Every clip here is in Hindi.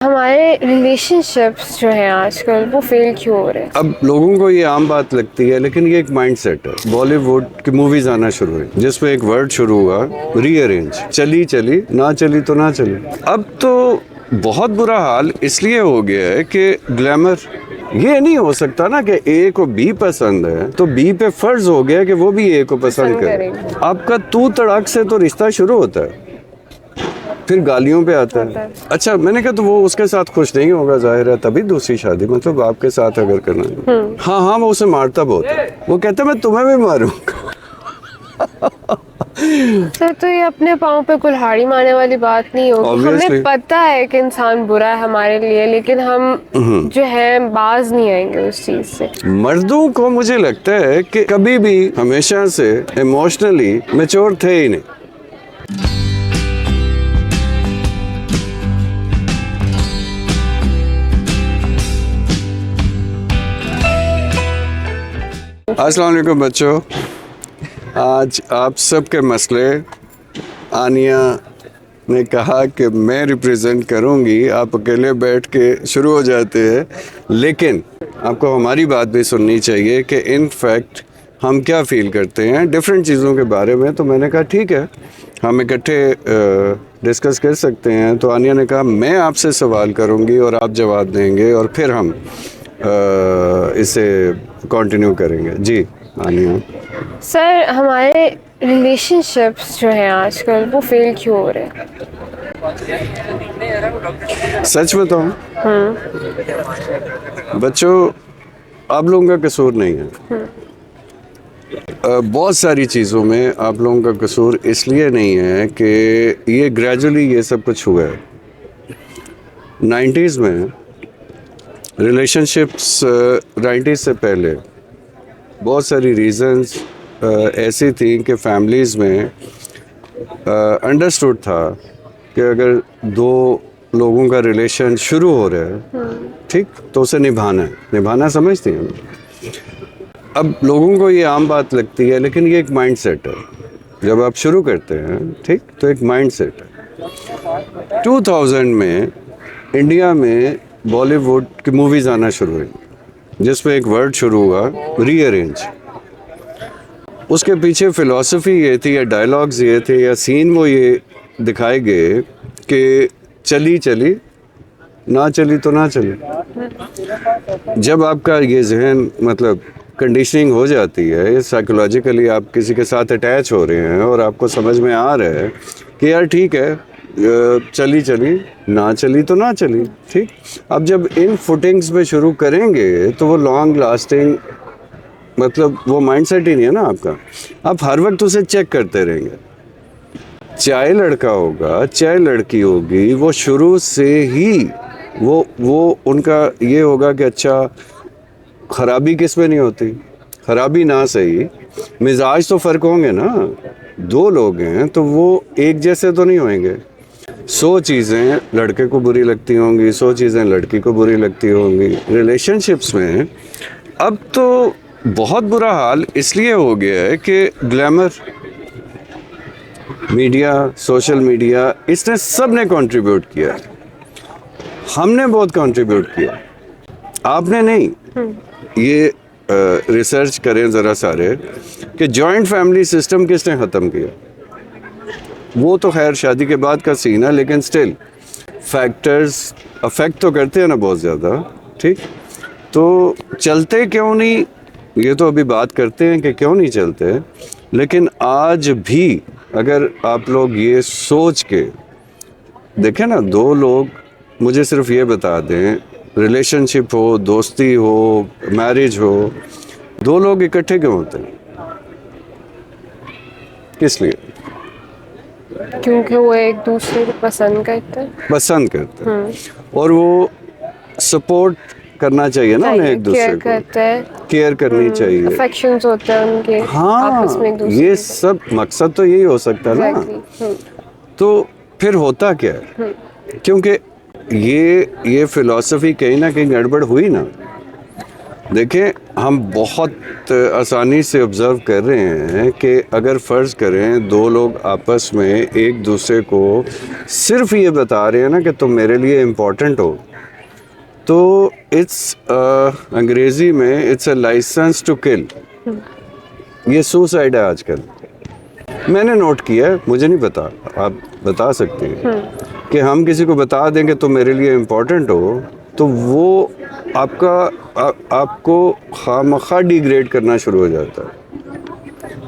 हमारे रिलेशनशिप्स जो हैं आजकल वो फेल क्यों हो रहे हैं? अब लोगों को ये आम बात लगती है, लेकिन ये एक माइंडसेट है। बॉलीवुड की मूवीज आना शुरू हुई जिसमें एक वर्ड शुरू हुआ, रीअरेंज। चली चली ना चली तो ना चली। अब तो बहुत बुरा हाल इसलिए हो गया है कि ग्लैमर, ये नहीं हो सकता ना कि ए को बी पसंद है तो बी पे फर्ज हो गया कि वो भी ए को पसंद करे। आपका तू तड़ाक से तो रिश्ता शुरू होता है, फिर गालियों पे आता है। अच्छा, मैंने कहा तो वो उसके साथ खुश नहीं होगा, जाहिर है, तभी दूसरी शादी, मतलब आपके साथ अगर करना है। हाँ हाँ, वो उसे मारता बहुत है। वो कहता है मैं तुम्हें भी मारूंगा। सर, तो ये अपने पाँव पे कुल्हाड़ी मारने वाली बात नहीं होगी। हमें पता है कि इंसान बुरा है हमारे लिए, लेकिन हम जो है बाज नहीं आएंगे उस चीज से। मर्दों को मुझे लगता है कि कभी भी हमेशा से इमोशनली मैच्योर थे ही नहीं। अस्सलाम वालेकुम बच्चों, आज आप सबके मसले आनिया ने कहा कि मैं रिप्रेजेंट करूंगी। आप अकेले बैठ के शुरू हो जाते हैं, लेकिन आपको हमारी बात भी सुननी चाहिए कि इन फैक्ट हम क्या फील करते हैं डिफरेंट चीज़ों के बारे में। तो मैंने कहा ठीक है, हम इकट्ठे डिस्कस कर सकते हैं। तो आनिया ने कहा मैं आपसे सवाल करूंगी और आप जवाब देंगे और फिर हम इसे कंटिन्यू करेंगे। जी आनिया। सर, हमारे रिलेशनशिप्स जो हैं आजकल वो फेल क्यों हो रहे हैं? सच बताऊं बच्चों, आप लोगों का कसूर नहीं है। बहुत सारी चीज़ों में आप लोगों का कसूर इसलिए नहीं है कि ये ग्रेजुअली ये सब कुछ हुआ है। 90s में रिलेशनशिप्स, 90s से पहले बहुत सारी रीज़न्स ऐसी थी कि फैमिलीज़ में अंडरस्टूड था कि अगर दो लोगों का रिलेशन शुरू हो रहा है, ठीक, तो उसे निभाना समझती हैं। अब लोगों को ये आम बात लगती है, लेकिन ये एक माइंडसेट है। जब आप शुरू करते हैं, ठीक, तो एक माइंडसेट है। 2000 में इंडिया में बॉलीवुड की मूवीज आना शुरू हुई जिसमें एक वर्ड शुरू हुआ, रीअरेंज। उसके पीछे फिलॉसफी ये थी या डायलॉग्स ये थे या सीन वो ये दिखाए गए कि चली चली ना चली तो ना चली। जब आपका ये जहन, मतलब कंडीशनिंग हो जाती है, साइकोलॉजिकली आप किसी के साथ अटैच हो रहे हैं और आपको समझ में आ रहा है कि यार ठीक है, चली चली ना चली तो ना चली, ठीक। अब जब इन फुटिंग्स में शुरू करेंगे तो वो लॉन्ग लास्टिंग, मतलब वो माइंडसेट ही नहीं है ना आपका। आप हर वक्त उसे चेक करते रहेंगे, चाहे लड़का होगा चाहे लड़की होगी, वो शुरू से ही वो उनका ये होगा कि अच्छा, खराबी किस में नहीं होती, खराबी ना सही, मिजाज तो फ़र्क होंगे ना। दो लोग हैं तो वो एक जैसे तो नहीं होंगे। 100 चीज़ें लड़के को बुरी लगती होंगी, 100 चीज़ें लड़की को बुरी लगती होंगी। रिलेशनशिप्स में अब तो बहुत बुरा हाल इसलिए हो गया है कि ग्लैमर, मीडिया, सोशल मीडिया, इसने सब ने कंट्रीब्यूट किया। हमने बहुत कंट्रीब्यूट किया, आपने नहीं। ये रिसर्च करें ज़रा सारे कि जॉइंट फैमिली सिस्टम किसने ख़त्म किया। वो तो खैर शादी के बाद का सीन है, लेकिन स्टिल फैक्टर्स अफेक्ट तो करते हैं ना बहुत ज़्यादा, ठीक। तो चलते क्यों नहीं, ये तो अभी बात करते हैं कि क्यों नहीं चलते। लेकिन आज भी अगर आप लोग ये सोच के देखें ना, दो लोग, मुझे सिर्फ ये बता दें, रिलेशनशिप हो, दोस्ती हो, मैरिज हो, दो लोग इकट्ठे क्यों होते हैं? किस लिए? क्योंकि वो एक दूसरे को पसंद करते हैं और वो सपोर्ट करना चाहिए ना उन्हें, एक दूसरे को केयर करनी चाहिए, अफेक्शंस होते हैं उनके। हाँ, आपस में एक दूसरे ये सब मकसद तो यही हो सकता है ना। तो फिर होता क्या है, क्योंकि ये फिलॉसफी कहीं ना कहीं गड़बड़ हुई ना। देखें, हम बहुत आसानी से ऑब्ज़र्व कर रहे हैं कि अगर फ़र्ज़ करें दो लोग आपस में एक दूसरे को सिर्फ ये बता रहे हैं ना कि तुम मेरे लिए इम्पोर्टेंट हो, तो इट्स अंग्रेज़ी में it's a licence to kill. ये सुसाइड है आजकल। मैंने नोट किया है, मुझे नहीं पता, आप बता सकते हैं कि हम किसी को बता देंगे तुम मेरे लिए इम्पोर्टेंट हो, तो वो आपको खामखा डिग्रेड करना शुरू हो जाता है,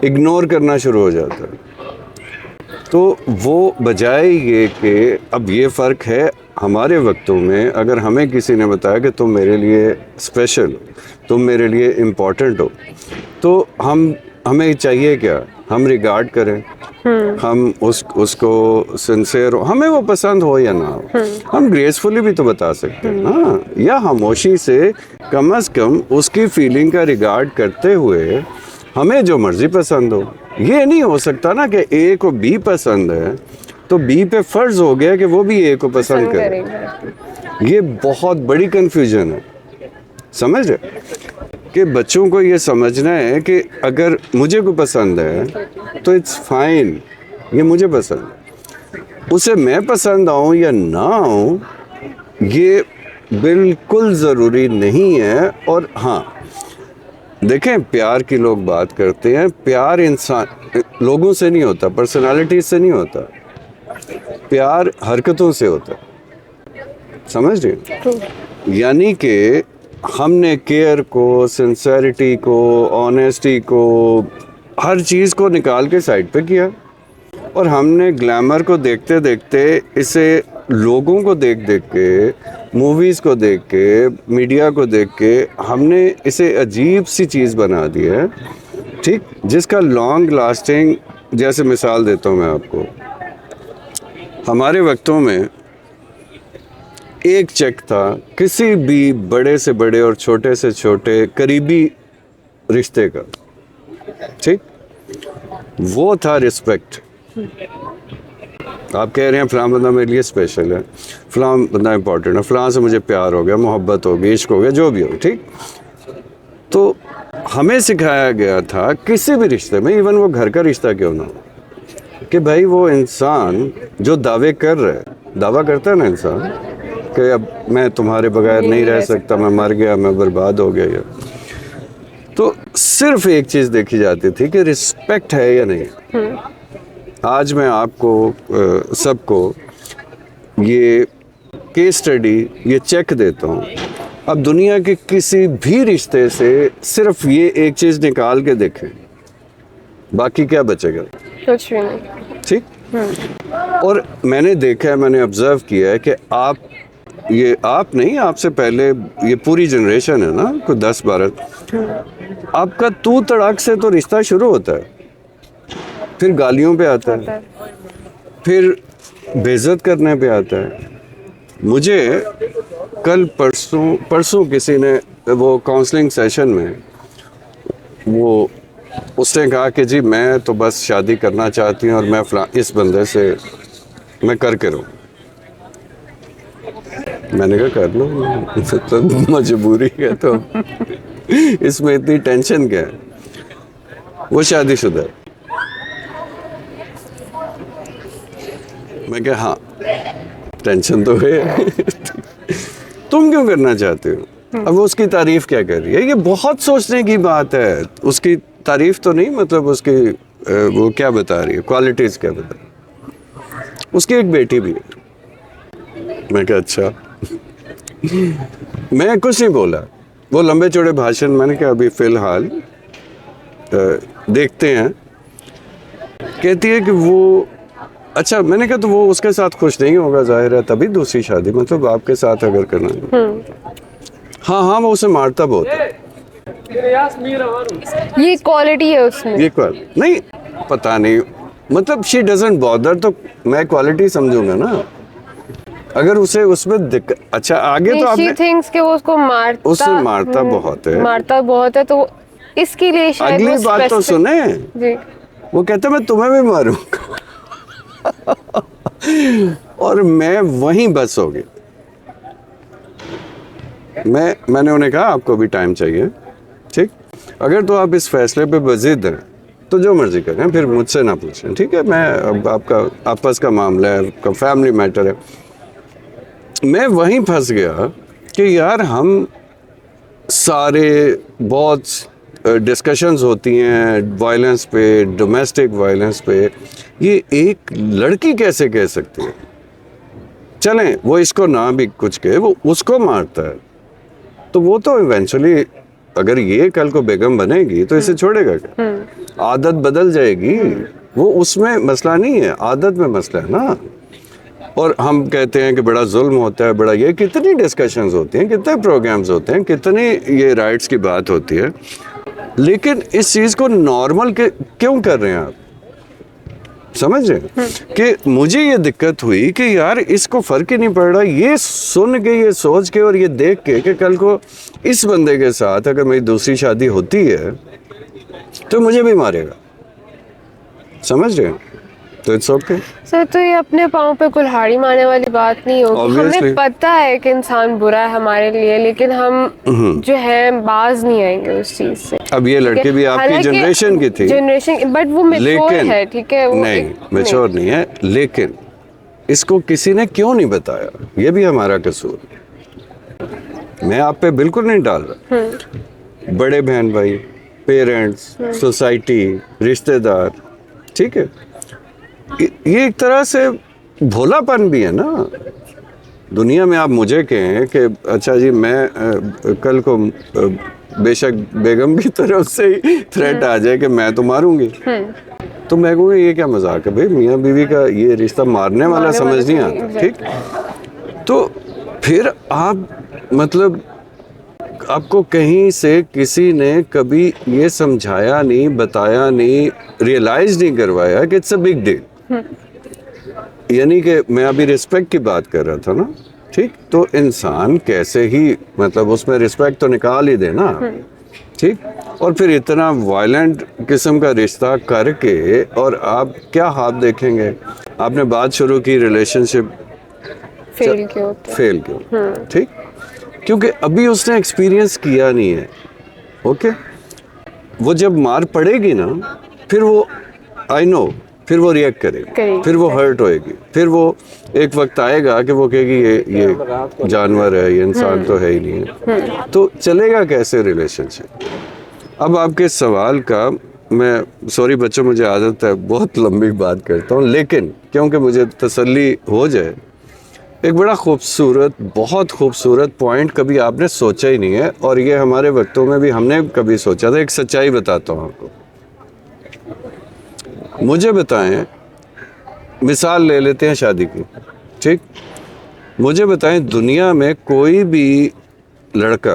इग्नोर करना शुरू हो जाता है। तो वो बजाय ये कि अब ये फ़र्क है हमारे वक्तों में, अगर हमें किसी ने बताया कि तुम मेरे लिए स्पेशल, तुम मेरे लिए इम्पोर्टेंट हो, तो हमें चाहिए क्या, हम रिगार्ड करें, हम उसको सिंसेयर हो, हमें वो पसंद हो या ना हो, हम ग्रेसफुली भी तो बता सकते हैं ना, या खामोशी से कम कम उसकी फीलिंग का रिगार्ड करते हुए हमें जो मर्जी पसंद हो। ये नहीं हो सकता ना कि ए को बी पसंद है तो बी पे फर्ज हो गया कि वो भी ए को पसंद करे। ये बहुत बड़ी कंफ्यूजन है, समझ रहे कि बच्चों को ये समझना है कि अगर मुझे को पसंद है तो इट्स फाइन, ये मुझे पसंद है, उसे मैं पसंद आऊँ या ना आऊँ ये बिल्कुल ज़रूरी नहीं है। और हाँ देखें, प्यार की लोग बात करते हैं, प्यार इंसान लोगों से नहीं होता, पर्सनालिटी से नहीं होता, प्यार हरकतों से होता, समझ रहे? यानी कि हमने केयर को, सिंसेरिटी को, ऑनेस्टी को, हर चीज़ को निकाल के साइड पे किया, और हमने ग्लैमर को देखते देखते, इसे लोगों को देख देख के, मूवीज़ को देख के, मीडिया को देख के, हमने इसे अजीब सी चीज़ बना दी है, ठीक, जिसका लॉन्ग लास्टिंग, जैसे मिसाल देता हूँ मैं आपको, हमारे वक्तों में एक चेक था किसी भी बड़े से बड़े और छोटे से छोटे करीबी रिश्ते का, ठीक, वो था रिस्पेक्ट। आप कह रहे हैं फलां बंदा मेरे लिए स्पेशल है, फलां बंदा इंपॉर्टेंट है, फलां से मुझे प्यार हो गया, मोहब्बत हो गई, इश्क हो गया, जो भी हो, ठीक। तो हमें सिखाया गया था किसी भी रिश्ते में, इवन वो घर का रिश्ता क्यों ना हो, कि भाई वो इंसान जो दावे कर रहा है, दावा करता है ना इंसान कि अब मैं तुम्हारे बगैर नहीं रह सकता, मैं मर गया, मैं बर्बाद हो गया, तो सिर्फ एक चीज़ देखी जाती थी कि रिस्पेक्ट है या नहीं। आज मैं आपको सबको ये केस स्टडी, ये चेक देता हूँ, अब दुनिया के किसी भी रिश्ते से सिर्फ ये एक चीज़ निकाल के देखें, बाकी क्या बचेगा, कुछ भी नहीं, ठीक। और मैंने देखा है, मैंने ऑब्जर्व किया है कि आप नहीं, आपसे पहले ये पूरी जनरेशन है ना, कोई 10-12, आपका तू तड़ाक से तो रिश्ता शुरू होता है, फिर गालियों पे आता है, फिर बेइज्जत करने पे आता है। मुझे कल परसों किसी ने वो काउंसलिंग सेशन में वो उसने कहा कि जी मैं तो बस शादी करना चाहती हूँ और मैं इस बंदे से मैं करके रहूँ। मैंने कहा कर लो, तो मजबूरी है, तो इसमें इतनी टेंशन क्या है, वो शादीशुदा है। मैं कहा हाँ टेंशन तो है तुम क्यों करना चाहते हो, अब उसकी तारीफ क्या कर रही है, ये बहुत सोचने की बात है। उसकी तारीफ तो नहीं, मतलब उसकी वो क्या बता रही है, क्वालिटीज क्या बता रही है, उसकी एक बेटी भी है। मैं कहा अच्छा मैं कुछ नहीं बोला, वो लंबे चौड़े भाषण, मैंने कहा अभी फिलहाल देखते हैं। कहती है कि वो अच्छा, मैंने कहा तो वो उसके साथ खुश नहीं होगा, जाहिर है, तभी दूसरी शादी, मतलब आपके साथ अगर करना है। हाँ वो उसे मारता बहुत है, ये क्वालिटी है उसमें, ये क्वालिटी नहीं, पता नहीं, मतलब शी डजंट बॉदर, तो मैं क्वालिटी समझूंगा ना अगर उसे उसमें अच्छा आगे तो आपने थिंक्स कि वो उसको मारता बहुत है, तो इसके लिए शायद अगली बात तो सुने जी, वो कहता मैं तुम्हें भी मारूंगा और मैं वहीं बस हो गई। मैंने उन्हें कहा आपको भी टाइम चाहिए, ठीक, अगर तो आप इस फैसले पे बजिद हैं तो जो मर्जी करें, फिर मुझसे ना पूछें, ठीक है? मैं अब आपका आपस का मामला है, आपका फैमिली मैटर है। मैं वहीं फंस गया कि यार हम सारे बहुत डिस्कशंस होती हैं वायलेंस पे, डोमेस्टिक वायलेंस पे, ये एक लड़की कैसे कह सकती है? चलें वो इसको ना भी कुछ कहे, वो उसको मारता है तो वो तो इवेंचुअली अगर ये कल को बेगम बनेगी तो इसे छोड़ेगा क्या? आदत बदल जाएगी, वो उसमें मसला नहीं है, आदत में मसला है ना। और हम कहते हैं कि बड़ा जुल्म होता है, बड़ा ये, कितनी डिस्कशंस होती हैं, कितने प्रोग्राम्स होते हैं, कितनी ये राइट्स की बात होती है, लेकिन इस चीज़ को नॉर्मल क्यों कर रहे हैं आप? समझ रहे हैं कि मुझे ये दिक्कत हुई कि यार इसको फर्क ही नहीं पड़ रहा, ये सुन के, ये सोच के और ये देख के कि कल को इस बंदे के साथ अगर मेरी दूसरी शादी होती है तो मुझे भी मारेगा। समझ रहे हैं? तो इट्स ओके सर। तो ये अपने पाँव पे कुल्हाड़ी मारने वाली बात नहीं होगी। हमें पता है कि इंसान बुरा है हमारे लिए, लेकिन हम जो है बाज नहीं आएंगे उस चीज से। अब ये लड़की भी आपकी जनरेशन की थी, बट वो मैच्योर है, ठीक है? वो नहीं मैच्योर नहीं है, लेकिन इसको किसी ने क्यों नहीं बताया, ये भी हमारा कसूर। मैं आप पे बिल्कुल नहीं डाल रहा, बड़े बहन भाई, पेरेंट्स, सोसाइटी, रिश्तेदार, ठीक है, ये एक तरह से भोलापन भी है ना। दुनिया में आप मुझे कहें कि अच्छा जी मैं कल को बेशक बेगम की तरफ से ही थ्रेट आ जाए कि मैं तो मारूंगी, तो मैं कहूँगा ये क्या मजाक है भाई, मियाँ बीवी का ये रिश्ता मारने वाला समझ नहीं आता, ठीक? तो फिर आप मतलब आपको कहीं से किसी ने कभी ये समझाया नहीं, बताया नहीं, रियलाइज नहीं करवाया कि इट्स अ बिग डील। यानी कि मैं अभी रिस्पेक्ट की बात कर रहा था ना, ठीक? तो इंसान कैसे ही मतलब उसमें रिस्पेक्ट तो निकाल ही देना, ठीक? और फिर इतना वायलेंट किस्म का रिश्ता करके और आप क्या हाथ देखेंगे? आपने बात शुरू की रिलेशनशिप फेल क्यों, ठीक? क्योंकि अभी उसने एक्सपीरियंस किया नहीं है, ओके? वो जब मार पड़ेगी ना, फिर वो आई नो, फिर वो रिएक्ट करेगी, फिर वो हर्ट होएगी, फिर वो एक वक्त आएगा कि वो कहेगी ये जानवर है, ये इंसान तो है ही नहीं है। तो चलेगा कैसे रिलेशनशिप? अब आपके सवाल का मैं सॉरी बच्चों, मुझे आदत है बहुत लंबी बात करता हूँ, लेकिन क्योंकि मुझे तसल्ली हो जाए, एक बड़ा खूबसूरत, बहुत खूबसूरत पॉइंट कभी आपने सोचा ही नहीं है, और ये हमारे वक्तों में भी हमने कभी सोचा था। एक सच्चाई बताता हूँ आपको, मुझे बताएं, मिसाल ले लेते हैं शादी की, ठीक? मुझे बताएं दुनिया में कोई भी लड़का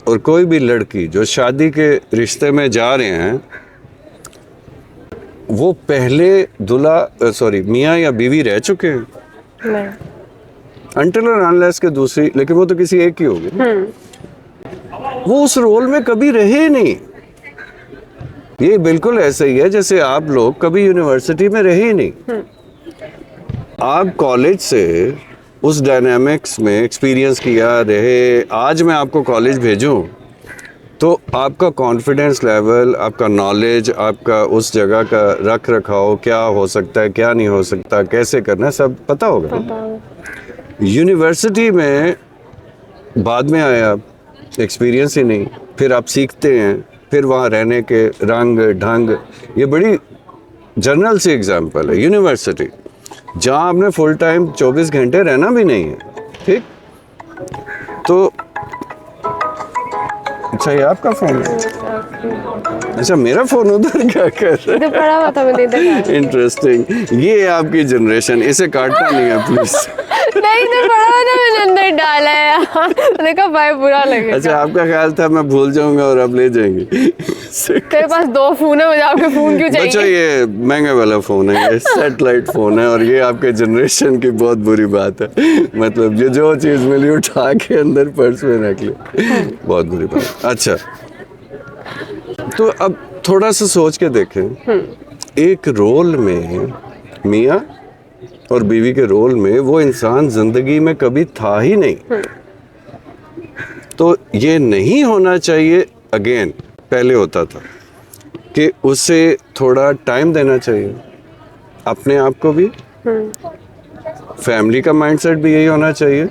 और कोई भी लड़की जो शादी के रिश्ते में जा रहे हैं, वो पहले दूल्हा सॉरी मियाँ या बीवी रह चुके हैं? नहीं। अनटिल और अनलेस के दूसरी, लेकिन वो तो किसी एक ही होगी, वो उस रोल में कभी रहे नहीं। ये बिल्कुल ऐसे ही है जैसे आप लोग कभी यूनिवर्सिटी में रहे ही नहीं, आप कॉलेज से उस डायनामिक्स में एक्सपीरियंस किया रहे। आज मैं आपको कॉलेज भेजूं तो आपका कॉन्फिडेंस लेवल, आपका नॉलेज, आपका उस जगह का रख रखाव, क्या हो सकता है, क्या नहीं हो सकता, कैसे करना है, सब पता होगा। यूनिवर्सिटी में बाद में आया, एक्सपीरियंस ही नहीं, फिर आप सीखते हैं, फिर वहाँ रहने के रंग ढंग, ये बड़ी जनरल सी एग्जांपल है यूनिवर्सिटी, जहाँ आपने फुल टाइम 24 घंटे रहना भी नहीं है, ठीक? तो अच्छा ये आपका फोन है? अच्छा मेरा फोन उधर क्या कर रहा है? पड़ा हुआ था, मैंने इधर। इंटरेस्टिंग, ये आपकी जनरेशन, इसे काटना नहीं है प्लीज। नहीं इधर पड़ा हुआ था, मैंने अंदर डाला है, मैंने कहा भाई बुरा लगेगा। अच्छा आपका ख्याल था मैं भूल जाऊंगा और आप ले जाएंगे। तेरे पास 2 फोन है, मुझे आपके फोन क्यों चाहिए? बच्चों ये महंगे वाला फोन है, ये सैटेलाइट फोन है, और ये आपके जनरेशन की बहुत बुरी बात है। मतलब ये जो चीज़ मिली उठा के अंदर पर्स में रख ली, बहुत बुरी बात। अच्छा तो अब थोड़ा सा सोच के देखें, एक रोल में मियाँ और बीवी के रोल में वो इंसान जिंदगी में कभी था ही नहीं। तो ये नहीं होना चाहिए। अगेन पहले होता था कि उसे थोड़ा टाइम देना चाहिए अपने आप को भी, फैमिली का माइंडसेट भी यही होना चाहिए,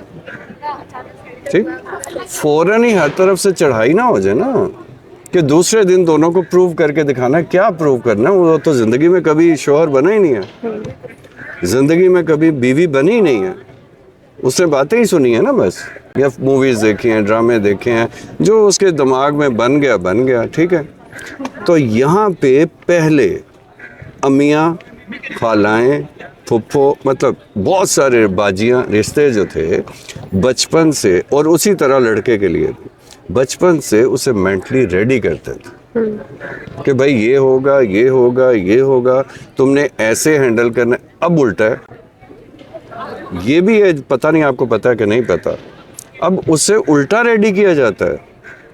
ठीक। फौरन ही हर तरफ से चढ़ाई ना हो जाए ना कि दूसरे दिन दोनों को प्रूव करके दिखाना। क्या प्रूव करना, वो तो जिंदगी में कभी शौहर बना ही नहीं है, जिंदगी में कभी बीवी बनी ही नहीं है, उसने बातें ही सुनी है ना बस, या मूवीज देखी हैं, ड्रामे देखे हैं, जो उसके दिमाग में बन गया, ठीक है। तो यहाँ पे पहले अम्मियाँ, खालाएं, फुफ्फो, मतलब बहुत सारे बाजियाँ, रिश्ते जो थे बचपन से, और उसी तरह लड़के के लिए बचपन से उसे मेंटली रेडी करते थे कि भाई ये होगा, ये होगा, ये होगा, तुमने ऐसे हैंडल करना। अब उल्टा है, ये भी है, पता नहीं आपको पता है कि नहीं पता, अब उससे उल्टा रेडी किया जाता है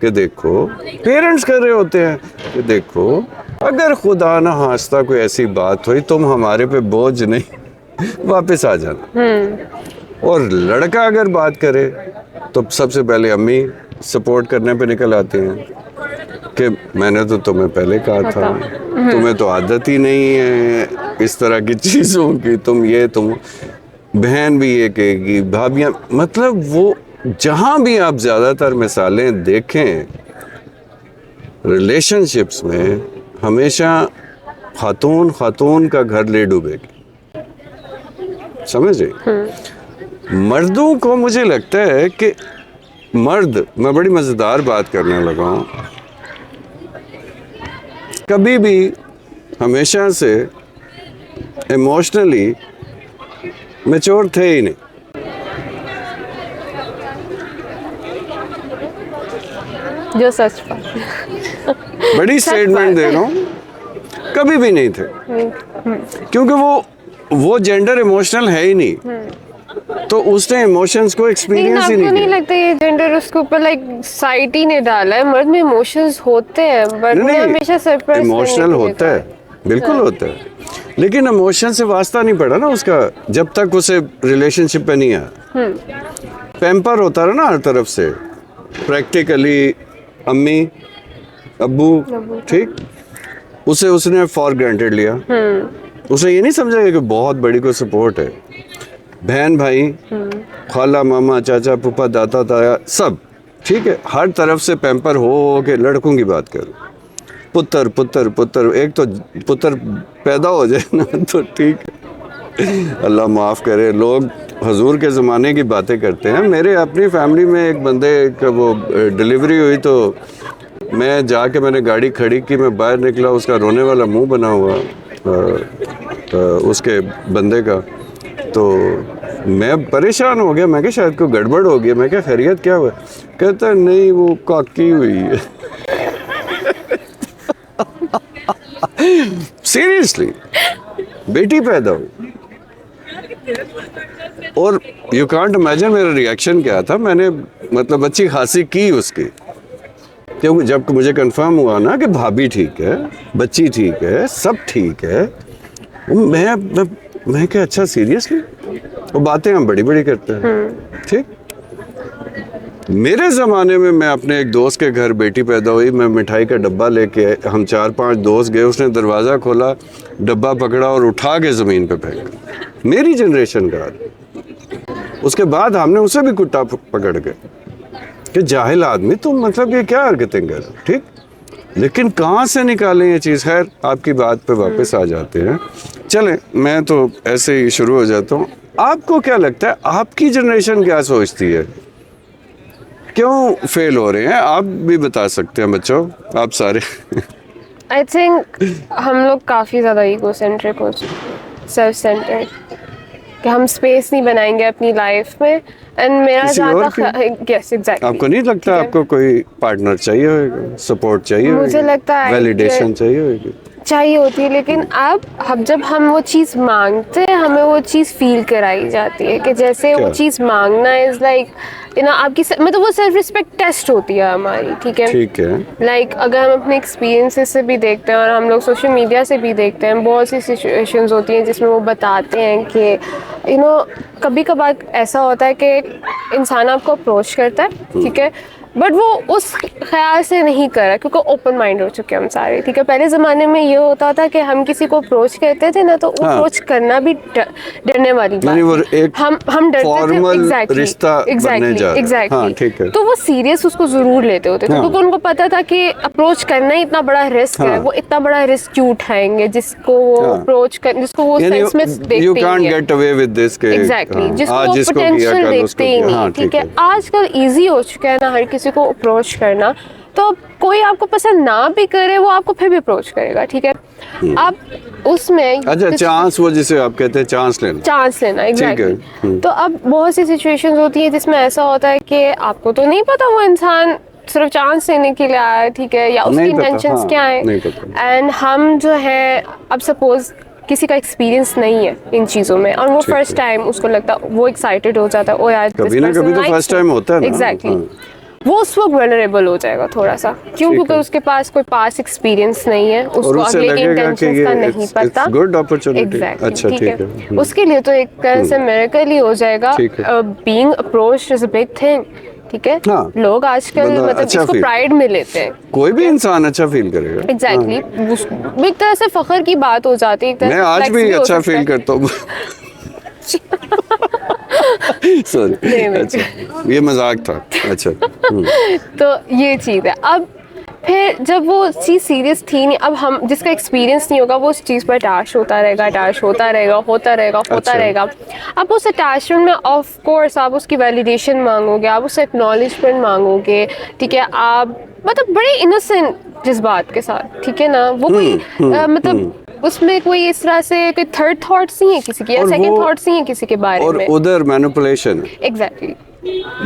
कि देखो, पेरेंट्स कर रहे होते हैं कि देखो, अगर खुदा ना हास्ता कोई ऐसी बात हुई, तुम हमारे पे बोझ नहीं, वापस आ जाना। और लड़का अगर बात करे तो सबसे पहले अम्मी सपोर्ट करने पे निकल आती हैं कि मैंने तो तुम्हें पहले कहा था, तुम्हें तो आदत ही नहीं है इस तरह की चीज़ों की, तुम बहन भी ये कहेगी, भाभियाँ, मतलब वो जहाँ भी आप ज़्यादातर मिसालें देखें रिलेशनशिप्स में, हमेशा खातून का घर ले डूबेगी, समझ रहे। मर्दों को मुझे लगता है कि मर्द, मैं बड़ी मज़ेदार बात करने लगा हूँ, कभी भी हमेशा से इमोशनली मैच्योर थे ही नहीं। जो सच बात, बड़ी स्टेटमेंट दे रहा हूँ, कभी भी नहीं थे, क्योंकि वो जेंडर इमोशनल है ही नहीं, तो उसने इमोशंस को एक्सपीरियंस ही नहीं नहीं किया। लगता ये जेंडर उसके ऊपर लाइक साइट ही नहीं डाला है। मर्द में इमोशंस होते हैं, बट नहीं, हमेशा सरप्राइज इमोशनल होता है, बिल्कुल होता है, लेकिन इमोशन से वास्ता नहीं पड़ा ना उसका, जब तक उसे रिलेशनशिप पे नहीं आया। पैम्पर होता रहा ना हर तरफ से, प्रैक्टिकली अम्मी अब्बू, ठीक, उसे उसने फॉर ग्रांटेड लिया, उसे ये नहीं समझा कि बहुत बड़ी कोई सपोर्ट है, बहन भाई, खाला मामा चाचा फूफा दादा ताया सब, ठीक है, हर तरफ से पैम्पर हो के। लड़कों की बात करूं, पुत्र, एक तो पुत्र पैदा हो जाए ना तो ठीक है, अल्लाह माफ़ करे, लोग हजूर के ज़माने की बातें करते हैं। मेरे अपनी फैमिली में एक बंदे का वो डिलीवरी हुई, तो मैं जाके मैंने गाड़ी खड़ी की, मैं बाहर निकला, उसका रोने वाला मुंह बना हुआ उसके बंदे का, तो मैं परेशान हो गया, मैं क्या शायद कोई गड़बड़ हो गया, मैं क्या खैरियत क्या हुआ, कहता नहीं वो काकी हुई है। सीरियसली, बेटी पैदा हुई, और यू कांट इमेजिन मेरा रिएक्शन क्या था। मैंने मतलब अच्छी खासी की उसकी, क्योंकि जब मुझे कंफर्म हुआ ना कि भाभी ठीक है, बच्ची ठीक है, सब ठीक है, मैं क्या, अच्छा सीरियसली, वो बातें हम बड़ी बड़ी करते हैं, ठीक। मेरे ज़माने में मैं अपने एक दोस्त के घर बेटी पैदा हुई, मैं मिठाई का डब्बा लेके, हम 4-5 दोस्त गए, उसने दरवाज़ा खोला, डब्बा पकड़ा और उठा के ज़मीन पे फेंका, मेरी जनरेशन का। उसके बाद हमने उसे भी कुट्टा पकड़ के कि जाहिल आदमी तुम, मतलब ये क्या हरकतें कर, ठीक। लेकिन कहाँ से निकालें ये चीज़। खैर, आपकी बात पे वापस आ जाते हैं। चलें, मैं तो ऐसे ही शुरू हो जाता हूँ। आपको क्या लगता है, आपकी जनरेशन क्या सोचती है, क्यों फेल हो रहे हैं? आप भी बता सकते हैं बच्चों, आप सारे। आई थिंक हम लोग काफ़ी ज़्यादा ईगो सेंट्रिक हो चुके हैं, सेल्फ सेंटर्ड, कि हम स्पेस नहीं बनाएंगे अपनी लाइफ में। एंड मेरा ज़्यादा यस एग्जैक्टली, आपको नहीं लगता आपको कोई पार्टनर चाहिए होगा, सपोर्ट चाहिए, मुझे लगता है वैलिडेशन चाहिए होगी, चाहिए होती है, लेकिन अब जब हम वो चीज़ मांगते हैं, हमें वो चीज़ फील कराई जाती है कि जैसे वो चीज़ मांगना इज़ लाइक आपकी मतलब वो सेल्फ रिस्पेक्ट टेस्ट होती है हमारी, ठीक है। लाइक अगर हम अपने एक्सपीरियंसेस से भी देखते हैं और हम लोग सोशल मीडिया से भी देखते हैं, बहुत सी सिचुएशंस होती हैं जिसमें वो बताते हैं कि कभी कभार ऐसा होता है कि इंसान आपको अप्रोच करता है, ठीक है, बट वो उस ख्याल से नहीं कर रहा क्योंकि ओपन माइंड हो चुके हैं हम सारे, ठीक है। पहले ज़माने में ये होता था कि हम किसी को अप्रोच करते थे ना, तो हाँ। अप्रोच करना भी डरने वाली बात यानी वो है। एक हम डरते थे फॉर्मल रिश्ता बनने जा रहा है। हाँ, ठीक है। तो वो सीरियस उसको ज़रूर लेते होते थे, हाँ। क्योंकि उनको पता था कि अप्रोच करना ही इतना बड़ा रिस्क है, हाँ। वो इतना बड़ा रिस्क क्यों उठाएंगे जिसको वो हाँ। अप्रोच कर, जिसको वो सेंस में देखते यू ही कांट नहीं है। गेट अवे विद दिस के एग्जैक्टली, हाँ, जिसको आज वो जिसको किया पोटेंशियल कल देखते उसको ही किया। नहीं, हाँ, ठीक है। आजकल इजी हो चुका है ना हर किसी को अप्रोच करना, तो अब कोई आपको पसंद ना भी करे वो आपको फिर भी अप्रोच करेगा, ठीक है। अब उसमें अच्छा, चांस, वो जिसे आप कहते हैं चांस लेना, चांस लेना, एग्जैक्टली। हम्म। तो अब बहुत सी सिचुएशंस होती है जिसमें ऐसा होता है कि आपको तो नहीं पता वो इंसान सिर्फ चांस लेने के लिए आया है, ठीक है, या उसकी नहीं पता, इंटेंशंस हाँ, क्या है, नहीं पता। एंड हम जो है, अब सपोज किसी का एक्सपीरियंस नहीं है इन चीज़ों में और वो ठीक फर्स्ट है। टाइम उसको लगता है, वो एक्साइटेड हो जाता है, ओ यार कभी ना कभी तो फर्स्ट टाइम होता है ना। एग्जैक्टली। हाँ। वो उस वक्त वल्नरेबल हो जाएगा थोड़ा सा, क्यों? क्योंकि उसके पास कोई पास एक्सपीरियंस नहीं है, और उसको उससे अगले के लगेगा कि इंटेंशंस ये का नहीं पता। Good opportunity. एग्जैक्टली, अच्छा, ठीक है। है। उसके लिए तो एक तरह से मिरेकल ही हो जाएगा। ठीक है। Being approached is a big thing, ठीक है। हाँ। लोग आजकल बंदा मतलब अच्छा इसको feel- प्राइड में लेते हैं। कोई भी इंसान अच्छा फील करेगा। एग्जैक्टली, एक तरह से फखर की बात हो जाती है, एक तरह मैं से आज flex भी हो अच्छा सकता फील है। करता हूँ। सॉरी, नहीं। अच्छा, ये मजाक था। अच्छा, तो ये चीज़ है। अब फिर जब वो चीज़ सीरियस थी नहीं, अब हम जिसका एक्सपीरियंस नहीं होगा वो उस चीज़ पर अटैच होता रहेगा, अटैच होता रहेगा, होता अच्छा। रहेगा। अब उस अटैचमेंट में ऑफ कोर्स आप उसकी वैलिडेशन मांगोगे, आप उससे एक्नॉलेजमेंट मांगोगे, ठीक है। आप मतलब बड़े इनोसेंट जज्बात के साथ, ठीक है ना, वो कोई मतलब उसमें कोई इस तरह से कोई थर्ड थॉट्स नहीं है किसी की, या और सेकंड वो- थॉट्स नहीं है किसी के बारे और में। उधर मैनिपुलेशन है। एग्जैक्टली,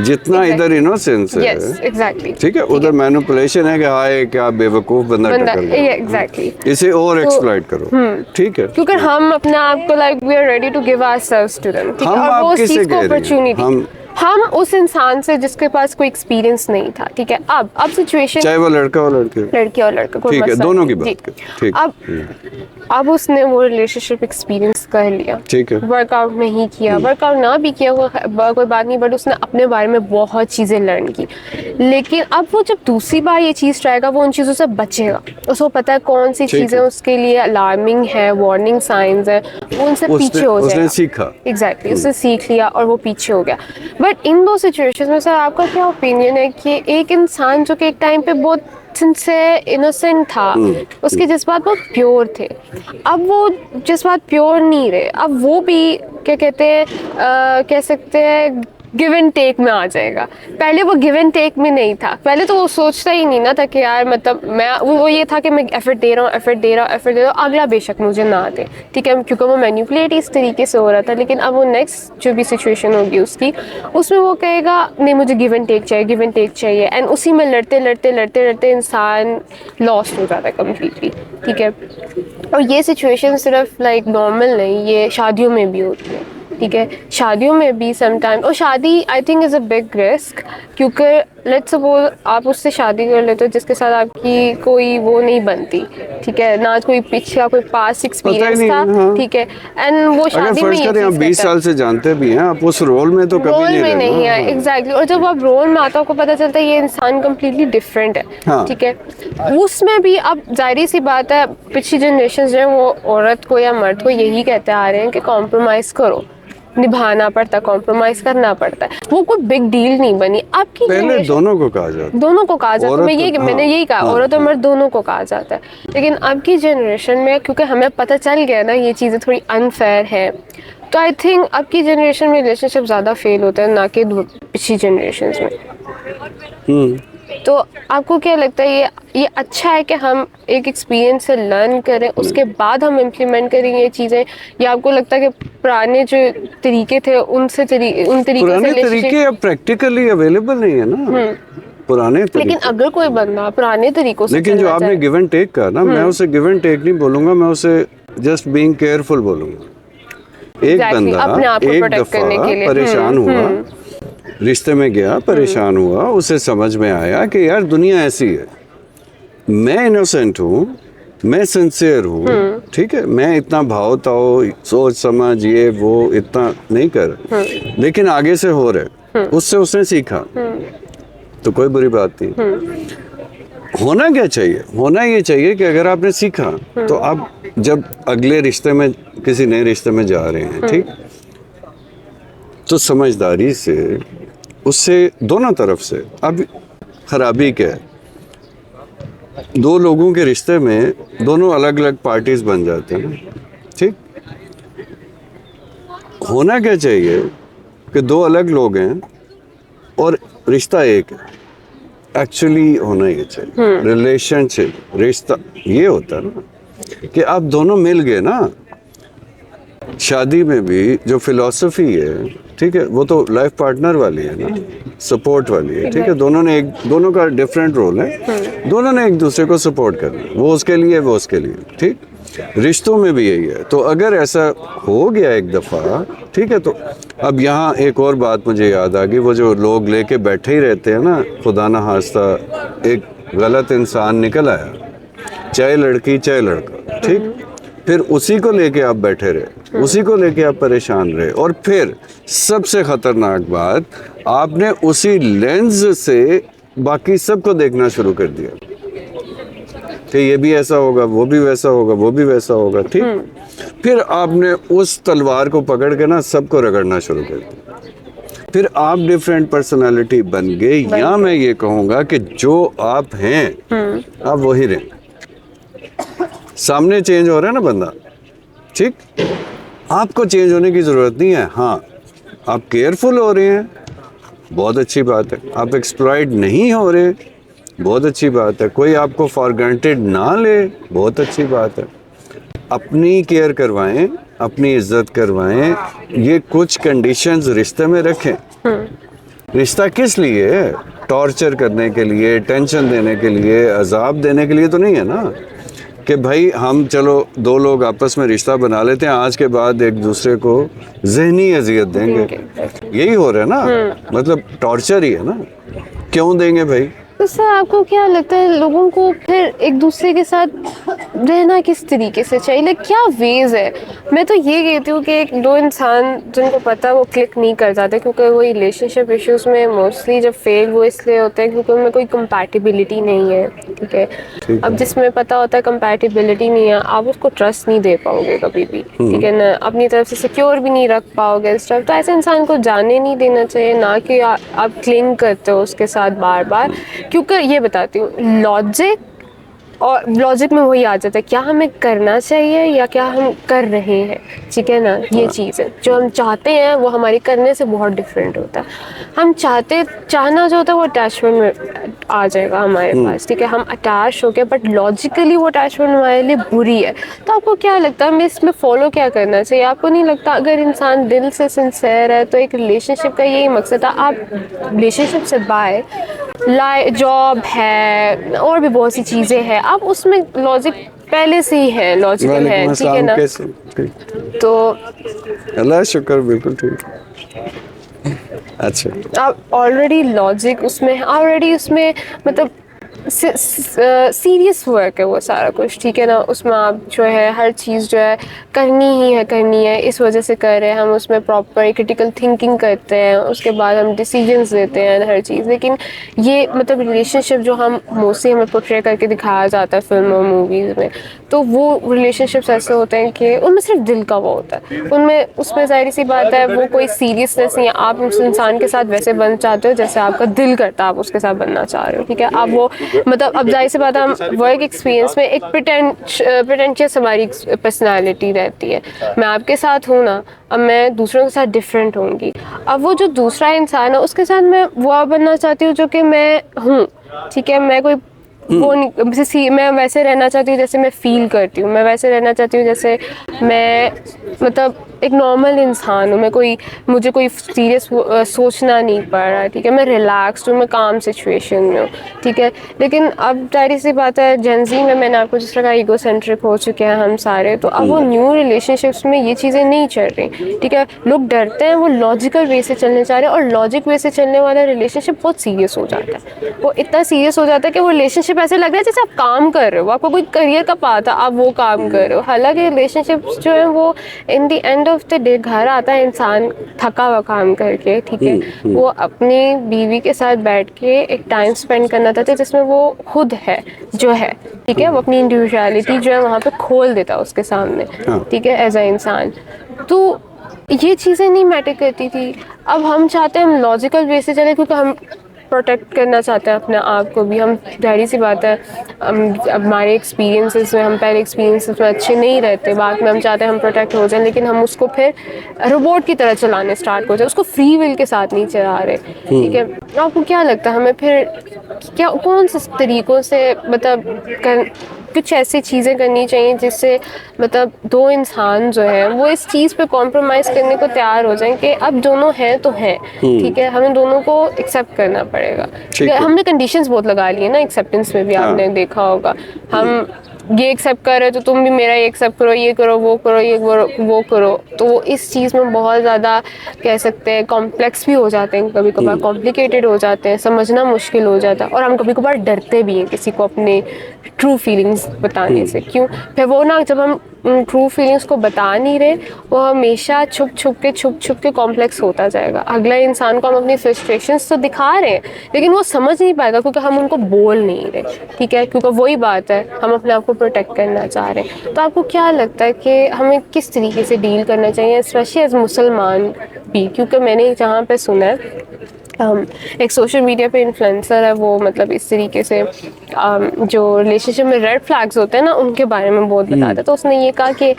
जितना इधर इनोसेंस है, यस, एग्जैक्टली, ठीक है, उधर मैनिपुलेशन है कि हाय क्या बेवकूफ बंदा बंदा, टक्कर गया। एग्जैक्टली। इसे और तो- एक्सप्लॉइट करो, ठीक है। क्योंकि हम अपने आप को like we are ready to give ourselves to them, ठीक है। हम और वो आप उस किसे चीज़ को कह रहे हैं? अपॉर्चुनिटी, हम उस इंसान से जिसके पास कोई एक्सपीरियंस नहीं था, ठीक है। अब सिचुएशन, चाहे वो लड़का हो लड़की हो। लड़की और लड़का, कोई ठीक है, मसला दोनों की नहीं, बात जी। कर, ठीक। अब उसने वो रिलेशनशिप एक्सपीरियंस कर लिया, ठीक है। वर्कआउट नहीं किया, वर्कआउट ना भी किया कोई बात नहीं, बट उसने अपने बारे में बहुत चीज़ें लर्न की। लेकिन अब वो जब दूसरी बार ये चीज़ ट्राई करेगा, वो उन चीज़ों से बचेगा। उसको पता है कौन सी ठीक चीज़ें है। उसके लिए अलार्मिंग है, वार्निंग साइंस है, वो उनसे पीछे हो जाएगा। उसने सीखा। एग्जैक्टली, उसने सीख लिया और वो पीछे हो गया। बट इन दो सिचुएशंस में सर आपका क्या ओपिनियन है कि एक इंसान जो कि एक टाइम पे बहुत सिंसियर इनोसेंट था, उसके जज्बात बहुत प्योर थे, अब वो जज्बात प्योर नहीं रहे, अब वो भी क्या कहते हैं, कह सकते हैं गिव एंड टेक में आ जाएगा। पहले वो गिव एंड टेक में नहीं था, पहले तो वो सोचता ही नहीं ना था कि यार मतलब मैं वो ये था कि मैं एफर्ट दे रहा हूँ, अगला बेशक मुझे ना दे, ठीक है, क्योंकि वो मैनिपुलेट इस तरीके से हो रहा था। लेकिन अब वो नेक्स्ट जो भी सिचुएशन होगी उसकी, उसमें वो कहेगा नहीं मुझे गिव एंड टेक चाहिए, एंड उसी में लड़ते इंसान लॉस्ट हो जाता है कम्प्लीटली, ठीक है। और ये सिचुएशन सिर्फ लाइक नॉर्मल नहीं, ये शादियों में भी होती है, ठीक है। शादियों में भी समटाइम, और शादी I think is a big risk, क्योंकि लेट्स सपोज आप उससे शादी कर लेते हो जिसके साथ आपकी कोई वो नहीं बनती, ठीक है, ना कोई पिछला कोई पास एक्सपीरियंस था, हाँ। ठीक है, एंड वो शादी अगर में फर्ज ये करें आप चीज़ 20 करता है। साल से जानते भी हैं, आप उस रोल में तो कभी रोल नहीं में रहना। नहीं है, हाँ। एग्जैक्टली। और जब आप रोल में आता है आपको पता चलता है ये इंसान कम्प्लीटली डिफरेंट है, हाँ। ठीक है। उसमें भी अब जाहिर सी बात है, पिछली जनरेशन जो है वो औरत को या मर्द को यही कहते आ रहे हैं कि कॉम्प्रोमाइज़ करो, निभाना पड़ता है, कॉम्प्रोमाइज़ करना पड़ता है, वो कोई बिग डील नहीं बनी। आपकी पहले generation- दोनों को कहा जाता। दोनों को कहा जाता है, मैंने हाँ, यही कहा, हाँ, औरत और मर्द दोनों को कहा जाता है। लेकिन अब की जनरेशन में क्योंकि हमें पता चल गया ना ये चीज़ें थोड़ी अनफेयर है, तो आई थिंक अब की जनरेशन में रिलेशनशिप ज़्यादा फेल होता है ना कि पिछली जनरेशन में। तो आपको क्या लगता है ये अच्छा है कि हम एक एक्सपीरियंस से लर्न करें, उसके बाद हम इम्प्लीमेंट करेंगे ये चीज़ें, या आपको लगता है कि पुराने जो तरीके थे उन तरीकों से पुराने relationship- तरीके अब प्रैक्टिकली अवेलेबल नहीं है ना, पुराने लेकिन तरीके। अगर कोई बंदा पुराने तरीकों से लेकिन जो चलना आपने चाहे- गिव एंड टेक कहा ना, मैं उसे गिव एंड टेक नहीं बोलूंगा, मैं उसे जस्ट बीइंग केयरफुल बोलूंगा। एक Exactly, बंदा अपने आप को एक protect करने दफा के लिए। परेशान हुआ, रिश्ते में गया, परेशान हुआ, उसे समझ में आया कि यार दुनिया ऐसी है, मैं इनोसेंट हूँ, मैं सिंसियर हूँ, ठीक है, मैं इतना भाव ताव सोच समझ ये वो इतना नहीं कर, लेकिन आगे से हो रहे, उससे उसने सीखा, तो कोई बुरी बात नहीं। होना क्या चाहिए? होना ये चाहिए कि अगर आपने सीखा तो आप जब अगले रिश्ते में, किसी नए रिश्ते में जा रहे हैं, ठीक, तो समझदारी से उससे दोनों तरफ से, अब खराबी क्या है, दो लोगों के रिश्ते में दोनों अलग अलग पार्टीज बन जाते हैं, ठीक। होना क्या चाहिए कि दो अलग लोग हैं और रिश्ता एक है। एक्चुअली होना ये चाहिए रिलेशनशिप, रिश्ता ये होता है ना कि आप दोनों मिल गए ना। शादी में भी जो फिलॉसफी है, ठीक है, वो तो लाइफ पार्टनर वाली है ना, सपोर्ट वाली है, ठीक है। दोनों का डिफरेंट रोल है, दोनों ने एक दूसरे को सपोर्ट करना है, वो उसके लिए, वो उसके लिए, ठीक। रिश्तों में भी यही है। तो अगर ऐसा हो गया एक दफ़ा, ठीक है, तो अब यहाँ एक और बात मुझे याद आ गई, वो जो लोग लेके बैठे ही रहते हैं ना, खुदा ना खास्ता एक गलत इंसान निकल आया, चाहे लड़की चाहे लड़का, ठीक, फिर उसी को लेके आप बैठे रहे, उसी को लेके आप परेशान रहे, और फिर सबसे ख़तरनाक बात, आपने उसी लेंस से बाकी सबको देखना शुरू कर दिया कि ये भी ऐसा होगा, वो भी वैसा होगा, वो भी वैसा होगा, ठीक। फिर आपने उस तलवार को पकड़ के ना सबको रगड़ना शुरू कर दिया। फिर आप डिफरेंट पर्सनालिटी बन गए, या मैं ये कहूँगा कि जो आप हैं आप वही रहें। सामने चेंज हो रहा है ना बंदा, ठीक, आपको चेंज होने की ज़रूरत नहीं है। हाँ, आप केयरफुल हो रहे हैं, बहुत अच्छी बात है। आप एक्सप्लॉइट नहीं हो रहे, बहुत अच्छी बात है। कोई आपको फॉर ग्रांटेड ना ले, बहुत अच्छी बात है। अपनी केयर करवाएं, अपनी इज्जत करवाएं, ये कुछ कंडीशंस रिश्ते में रखें। रिश्ता किस लिए है? टॉर्चर करने के लिए, टेंशन देने के लिए, अजाब देने के लिए तो नहीं है ना कि भाई हम चलो दो लोग आपस में रिश्ता बना लेते हैं, आज के बाद एक दूसरे को जहनी अजियत देंगे। यही हो रहा है ना, मतलब टॉर्चर ही है ना, क्यों देंगे भाई? तो सर आपको क्या लगता है लोगों को फिर एक दूसरे के साथ रहना किस तरीके से चाहिए, लाइक क्या वेज है? मैं तो ये कहती हूँ कि एक दो इंसान जिनको पता है वो क्लिक नहीं कर जाते, क्योंकि वो रिलेशनशिप इश्यूज में मोस्टली जब फेल वो इसलिए होते हैं क्योंकि उनमें कोई कंपैटिबिलिटी नहीं है, ठीक है। अब जिसमें पता होता है कंपैटिबिलिटी नहीं है, आप उसको ट्रस्ट नहीं दे पाओगे कभी भी, ठीक है ना, अपनी तरफ से सिक्योर भी नहीं रख पाओगे इस तरफ। तो ऐसे इंसान को जाने नहीं देना चाहिए, ना कि आप क्लिंग करते हो उसके साथ बार बार। क्योंकि ये बताती हूँ, लॉजिक में वही आ जाता है, क्या हमें करना चाहिए या क्या हम कर रहे हैं, ठीक है ना। ये चीज़ है, जो हम चाहते हैं वो हमारे करने से बहुत डिफरेंट होता है। हम चाहना जो होता है वो अटैचमेंट में आ जाएगा हमारे पास, ठीक है, हम अटैच हो गए, बट लॉजिकली वो अटैचमेंट हमारे लिए बुरी है। तो आपको क्या लगता है हमें इसमें फॉलो क्या करना चाहिए? आपको नहीं लगता अगर इंसान दिल से सिंसेयर है तो एक रिलेशनशिप का यही मकसद है, आप रिलेशनशिप से बाय जॉब है और भी बहुत सी चीज़ें हैं, आप उसमें लॉजिक पहले से ही है, लॉजिकल है, ठीक है ना। तो अल्लाह शुक्र, बिल्कुल ठीक। अच्छा, आप ऑलरेडी लॉजिक उसमें, ऑलरेडी उसमें मतलब सीरियस वर्क है वो सारा कुछ, ठीक है ना। उसमें आप जो है हर चीज़ जो है करनी है, इस वजह से कर रहे हैं हम, उसमें प्रॉपर क्रिटिकल थिंकिंग करते हैं, उसके बाद हम डिसीजंस लेते हैं हर चीज़। लेकिन ये मतलब रिलेशनशिप जो हम मोस्टली हमें पोर्ट्रे करके दिखाया जाता है फिल्म और मूवीज़ में, तो वो रिलेशनशिप्स ऐसे होते हैं कि उनमें सिर्फ दिल का वो होता है, उसमें जाहिर सी बात है वो कोई सीरियसनेस नहीं है। आप उस इंसान के साथ वैसे बन चाहते हो जैसे आपका दिल करता है आप उसके साथ बनना चाह रहे हो, ठीक है। आप वो मतलब अब जाहिर सी बात है, हम वर्क एक्सपीरियंस में एक प्रिटेंशियस हमारी पर्सनालिटी रहती है। मैं आपके साथ हूँ ना, अब मैं दूसरों के साथ डिफरेंट होंगी। अब वो जो दूसरा इंसान है उसके साथ मैं वो बनना चाहती हूँ जो कि मैं हूँ, ठीक है। मैं कोई वो नहीं, मैं वैसे रहना चाहती हूँ जैसे मैं फील करती हूँ, मैं वैसे रहना चाहती हूँ जैसे मैं मतलब एक नॉर्मल इंसान हूँ। मुझे कोई सीरियस सोचना नहीं पड़ रहा है, ठीक है। मैं रिलैक्स्ड हूँ, मैं काम सिचुएशन में हूँ, ठीक है। लेकिन अब जाहिर सी बात है जेंजी में मैंने आपको जिस तरह ईगो सेंट्रिक हो चुके हैं हम सारे, तो अब वो न्यू रिलेशनशिप्स में ये चीज़ें नहीं चल रही, ठीक है। लोग डरते हैं, वो लॉजिकल वे से चलने चाह रहे हैं, और लॉजिक वे से चलने वाला रिलेशनशिप बहुत सीरियस हो जाता है। वो इतना सीरियस हो जाता है कि वो रिलेशनशिप रिलेशनशिप ऐसे लग रहा है जैसे आप काम कर रहे हो, आपको कोई करियर का पाथ है, आप वो काम कर रहे हो। हालांकि रिलेशनशिप्स जो है वो in the end of the day घर आता है इंसान थका हुआ काम करके, ठीक है, वो अपनी बीवी के साथ बैठ के एक टाइम स्पेंड करना चाहता है जिसमें वो खुद है जो है, ठीक है, वो अपनी इंडिविजुअलिटी जो है वहाँ पे खोल देता है उसके सामने, ठीक है, एज अ इंसान। तो ये चीज़ें नहीं मैटर करती थी। अब हम चाहते हैं हम लॉजिकल वे से चले, क्योंकि हम प्रोटेक्ट करना चाहते हैं अपने आप को भी। हम जाहिर सी बात है हमारे एक्सपीरियंसेस में, हम पहले एक्सपीरियंसेस में अच्छे नहीं रहते, बाद में हम चाहते हैं हम प्रोटेक्ट हो जाए, लेकिन हम उसको फिर रोबोट की तरह चलाने स्टार्ट हो जाए, उसको फ्री विल के साथ नहीं चला रहे, ठीक है। आपको क्या लगता है हमें फिर क्या कौन से तरीक़ों से मतलब कुछ ऐसी चीज़ें करनी चाहिए जिससे मतलब दो इंसान जो है वो इस चीज़ पे कॉम्प्रोमाइज़ करने को तैयार हो जाएं कि अब दोनों हैं तो हैं, ठीक है, हमें दोनों को एक्सेप्ट करना पड़ेगा। ठीक है, हमने कंडीशंस बहुत लगा लिए ना एक्सेप्टेंस में भी, आपने देखा होगा, हम ये एक्सेप्ट कर रहे हो तो तुम भी मेरा ये एक्सेप्ट करो, ये करो, वो करो, ये वो करो। तो वो इस चीज़ में बहुत ज़्यादा कह सकते हैं कॉम्प्लेक्स भी हो जाते हैं, कभी कभार कॉम्प्लिकेटेड हो जाते हैं, समझना मुश्किल हो जाता है, और हम कभी कभार डरते भी हैं किसी को अपने ट्रू फीलिंग्स बताने से। क्यों? फिर वो ना जब हम ट्रू फीलिंग्स को बता नहीं रहे, वो हमेशा छुप छुप के कॉम्प्लेक्स होता जाएगा। अगला इंसान को हम अपनी फ्रस्ट्रेशंस तो दिखा रहे हैं लेकिन वो समझ नहीं पाएगा क्योंकि हम उनको बोल नहीं रहे, ठीक है, क्योंकि वही बात है, हम अपने आप को प्रोटेक्ट करना चाह रहे हैं। तो आपको क्या लगता है कि हमें किस तरीके से डील करना चाहिए, स्पेशली एज मुसलमान भी? क्योंकि मैंने जहाँ पे सुना है एक सोशल मीडिया पे इन्फ्लुएंसर है, वो मतलब इस तरीके से जो रिलेशनशिप में रेड फ्लैग्स होते हैं ना उनके बारे में बहुत बताता है। तो उसने ये कहा कि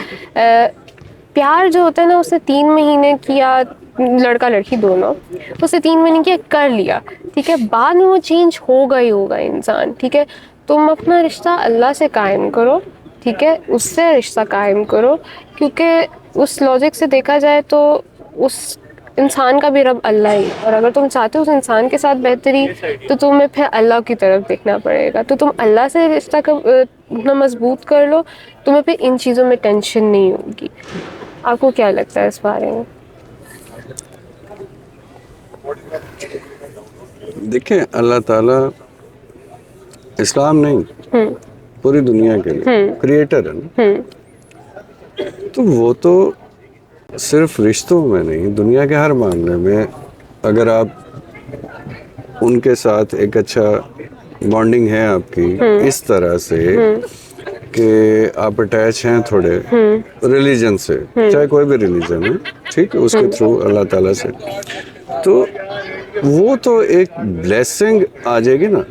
प्यार जो होता है ना उसने 3 महीने किया, लड़का लड़की दोनों, उसने 3 महीने किया, कर लिया, ठीक है, बाद में वो चेंज होगा ही होगा इंसान, ठीक है। तुम अपना रिश्ता अल्लाह से कायम करो, ठीक है, उससे रिश्ता कायम करो, क्योंकि उस लॉजिक से देखा जाए तो उस इंसान का भी रब अल्लाह ही, और अगर तुम चाहते हो उस इंसान के साथ बेहतरी तो तुम्हें फिर अल्लाह की तरफ देखना पड़ेगा। तो तुम अल्लाह से रिश्ता अपना मजबूत कर लो, तुम्हें फिर इन चीज़ों में टेंशन नहीं होगी। आपको क्या लगता है इस बारे में? देखें, अल्लाह ताला इस्लाम नहीं पूरी दुनिया के लिए क्रिएटर है ना, तो वो तो सिर्फ रिश्तों में नहीं, दुनिया के हर मामले में अगर आप उनके साथ एक अच्छा बॉन्डिंग है आपकी इस तरह से कि आप अटैच हैं थोड़े रिलीजन से, चाहे कोई भी रिलीजन है, ठीक है, उसके थ्रू अल्लाह ताला से, तो वो तो एक ब्लेसिंग आ जाएगी ना।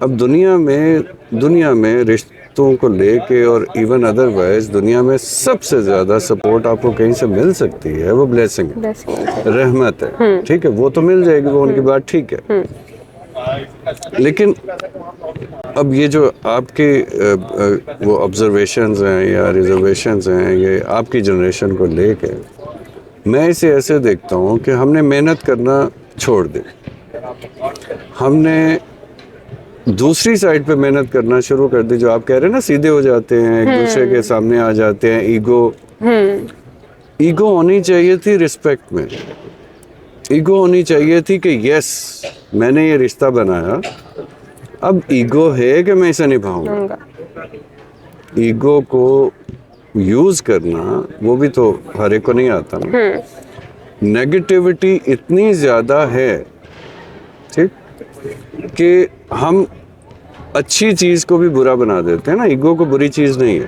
अब दुनिया में रिश्तों को लेके और इवन अदरवाइज दुनिया में सबसे ज़्यादा सपोर्ट आपको कहीं से मिल सकती है, वो ब्लेसिंग है, रहमत है, ठीक है, वो तो मिल जाएगी, वो उनकी बात ठीक है। लेकिन अब ये जो आपके वो ऑब्जर्वेशंस हैं या रिजर्वेशंस हैं, ये आपकी जनरेशन को लेके मैं इसे ऐसे देखता हूँ कि हमने मेहनत करना छोड़ दी, हमने दूसरी साइड पे मेहनत करना शुरू कर दी, जो आप कह रहे हैं ना, सीधे हो जाते हैं, एक दूसरे के सामने आ जाते हैं, ईगो होनी चाहिए थी रिस्पेक्ट में, ईगो होनी चाहिए थी कि यस मैंने ये रिश्ता बनाया, अब ईगो है कि मैं इसे निभाऊंगा। ईगो को यूज करना वो भी तो हर एक को नहीं आता ना। नेगेटिविटी इतनी ज़्यादा है, ठीक, कि हम अच्छी चीज़ को भी बुरा बना देते हैं ना। ईगो को बुरी चीज़ नहीं है,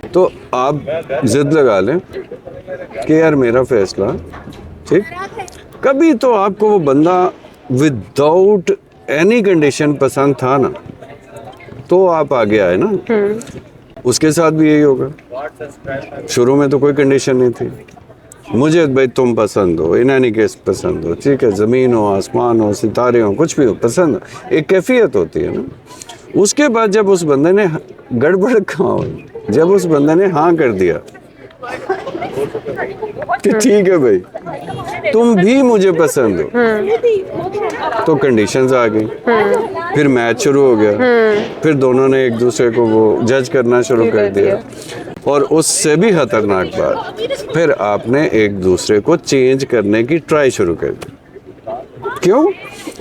तो आप जिद लगा लें कि यार मेरा फैसला, ठीक, कभी तो आपको वो बंदा विदाउट एनी कंडीशन पसंद था ना, तो आप आगे आए ना। उसके साथ भी यही होगा, शुरू में तो कोई कंडीशन नहीं थी, मुझे भाई तुम पसंद हो, इन एनी केस पसंद हो, ठीक है, ज़मीन हो, आसमान हो, सितारे हो, कुछ भी हो, पसंद हो, एक कैफियत होती है ना। उसके बाद जब उस बंदे ने गड़बड़ कहाँ हुई, जब उस बंदे ने हाँ कर दिया कि ठीक है भाई तुम भी मुझे पसंद हो, तो कंडीशंस आ गई, फिर मैच शुरू हो गया, फिर दोनों ने एक दूसरे को वो जज करना शुरू कर दिया, और उससे भी खतरनाक बात, फिर आपने एक दूसरे को चेंज करने की ट्राई शुरू कर दी। क्यों?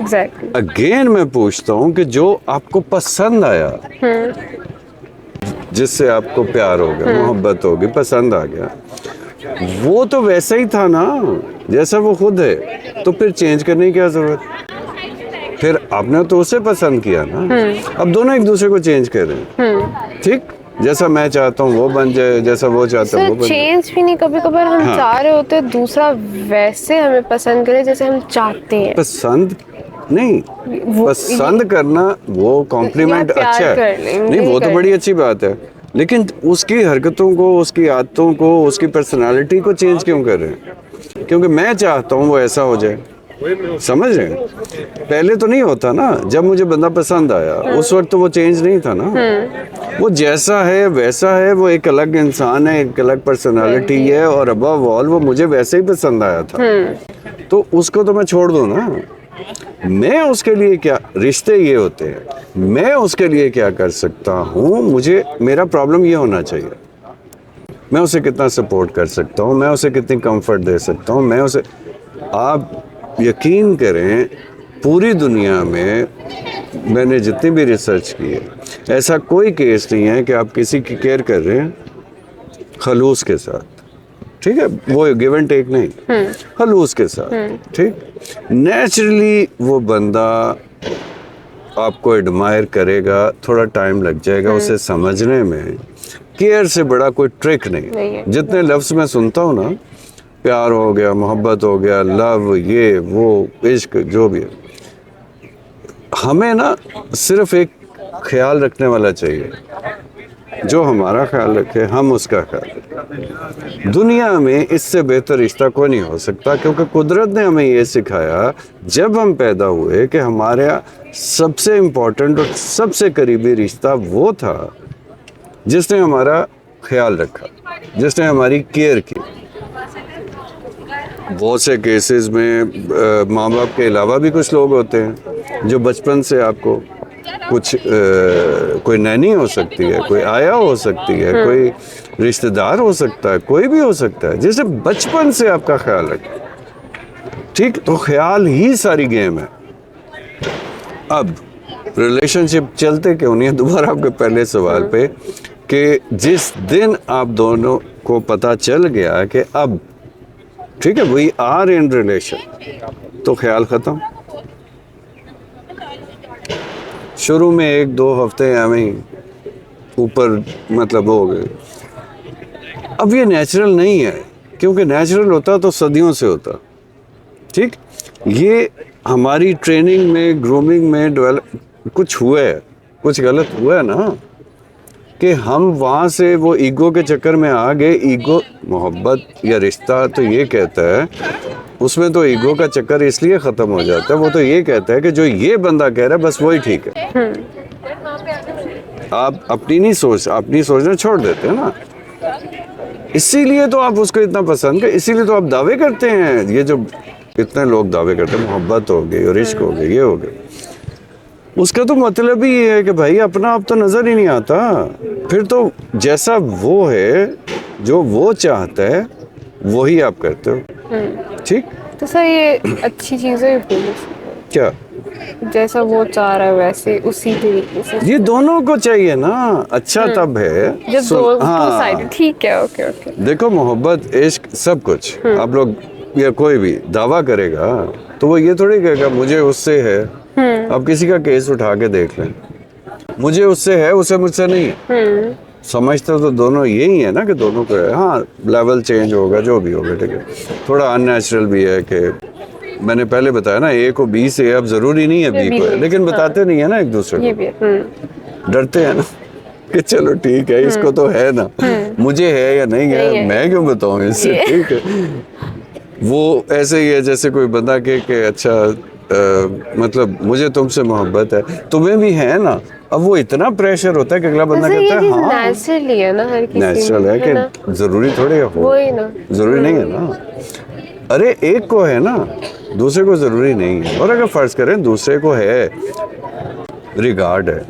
एग्जैक्टली। अगेन मैं पूछता हूँ कि जो आपको पसंद आया, जिससे आपको प्यार हो गया, मोहब्बत होगी, पसंद आ गया, वो तो वैसा ही था ना जैसा वो खुद है, तो फिर चेंज करने की क्या जरूरत? फिर आपने तो उसे पसंद किया ना, अब दोनों एक दूसरे को चेंज कर रहे हैं। ठीक, जैसा मैं चाहता हूँ वो बन जाए, जैसा वो चाहता है वो सर बन जाए। चेंज भी नहीं, कभी कभार हम हाँ। चाह रहे होते हैं दूसरा वैसे हमें पसंद करे जैसे हम चाहते हैं। पसंद नहीं, पसंद करना वो कॉम्प्लीमेंट या प्यार अच्छा कर है, लेंगे, नहीं वो तो कर बड़ी अच्छी बात है, लेकिन उसकी हरकतों को, उसकी आदतों को, उसकी पर्सनालिटी को चेंज क्यों कर रहे हैं? क्योंकि मैं चाहता हूँ वो ऐसा हो जाए, समझ रहे हैं? पहले तो नहीं होता ना, जब मुझे बंदा पसंद आया उस वक्त तो वो चेंज नहीं था ना, वो जैसा है वैसा है, वो एक अलग इंसान है, एक अलग पर्सनालिटी है, और अबव ऑल वो मुझे वैसे ही पसंद आया था, तो उसको तो मैं छोड़ दूं ना। मैं उसके लिए क्या, रिश्ते ये होते हैं, मैं उसके लिए क्या कर सकता हूँ, मुझे, मेरा प्रॉब्लम ये होना चाहिए, मैं उसे कितना सपोर्ट कर सकता हूँ, मैं उसे कितनी कंफर्ट दे सकता हूँ, मैं उसे, आप यकीन करें पूरी दुनिया में मैंने जितनी भी रिसर्च की है, ऐसा कोई केस नहीं है कि आप किसी की केयर कर रहे हैं खलूस के साथ, ठीक है, वो गिव एंड टेक नहीं, खलूस के साथ, ठीक, नेचुरली वो बंदा आपको एडमायर करेगा, थोड़ा टाइम लग जाएगा उसे समझने में, केयर से बड़ा कोई ट्रिक नहीं है। जितने लफ्ज़ मैं सुनता हूँ ना, प्यार हो गया, मोहब्बत हो गया, लव, ये वो, इश्क, जो भी है, हमें ना सिर्फ एक ख्याल रखने वाला चाहिए, जो हमारा ख्याल रखे हम उसका ख्याल रखें। दुनिया में इससे बेहतर रिश्ता कोई नहीं हो सकता, क्योंकि कुदरत ने हमें ये सिखाया जब हम पैदा हुए कि हमारा सबसे इम्पोर्टेंट और सबसे करीबी रिश्ता वो था जिसने हमारा ख्याल रखा, जिसने हमारी केयर की। बहुत से केसेस में माँ बाप के अलावा भी कुछ लोग होते हैं जो बचपन से आपको कुछ, कोई नैनी हो सकती है, कोई आया हो सकती है, कोई रिश्तेदार हो सकता है, कोई भी हो सकता है, जिसे बचपन से आपका ख्याल रखे, ठीक, तो ख्याल ही सारी गेम है। अब रिलेशनशिप चलते क्यों नहीं है, दोबारा आपके पहले सवाल पे, कि जिस दिन आप दोनों को पता चल गया कि अब ठीक है वी आर इन रिलेशन, तो ख्याल खत्म। शुरू में 1-2 हफ्ते हमें ऊपर मतलब हो गए, अब ये नेचुरल नहीं है, क्योंकि नेचुरल होता तो सदियों से होता, ठीक, ये हमारी ट्रेनिंग में, ग्रूमिंग में डेवलप कुछ हुआ है, कुछ गलत हुआ है ना, कि हम वहाँ से वो ईगो के चक्कर में आ गए। ईगो, मोहब्बत या रिश्ता तो ये कहता है, उसमें तो ईगो का चक्कर इसलिए ख़त्म हो जाता है, वो तो ये कहता है कि जो ये बंदा कह रहा है बस वही ठीक है। आप अपनी नहीं सोच, अपनी सोचना छोड़ देते हैं ना, इसीलिए तो आप उसको इतना पसंद कर, इसीलिए तो आप दावे करते हैं, ये जो इतने लोग दावे करते हैं मोहब्बत हो गई और इश्क हो गई, ये हो गया, उसका तो मतलब ही ये है कि भाई अपना आप तो नज़र ही नहीं आता, फिर तो जैसा वो है, जो वो चाहता है वही आप करते हो, ठीक। तो सर ये अच्छी चीज़ें क्या, जैसा वो चाह रहा है वैसे उसी तरीके से, ये दोनों को चाहिए ना, अच्छा तब है जब दो साइड, ठीक है, ओके ओके। देखो मोहब्बत, इश्क, सब कुछ आप लोग या कोई भी दावा करेगा तो वो ये थोड़ी कहेगा मुझे उससे है। आप किसी का केस उठा के देख लें, मुझे उससे है, उसे मुझसे नहीं है, समझते तो दोनों यही है ना कि दोनों को है। हाँ लेवल चेंज होगा, जो भी होगा, ठीक है, थोड़ा अननेचुरल भी है कि मैंने पहले बताया ना, ए को बी से, अब जरूरी नहीं है बी को है, लेकिन बताते नहीं है ना एक दूसरे को, डरते हैं ना कि चलो ठीक है इसको तो है ना, मुझे है या नहीं है, मैं क्यों बताऊं इससे, ठीक है। वो ऐसे ही है जैसे कोई बंदा के अच्छा मतलब मुझे तुमसे मोहब्बत है, तुम्हें भी है ना, अब वो इतना प्रेशर होता है कि अगला बंदा कहता है हाँ नेचुरली है ना, हर किसी नेचुरल है कि जरूरी थोड़ी हो, वही ना, जरूरी नहीं है ना, अरे एक को है ना, दूसरे को जरूरी नहीं है। और अगर फर्ज करें दूसरे को है, रिगार्ड है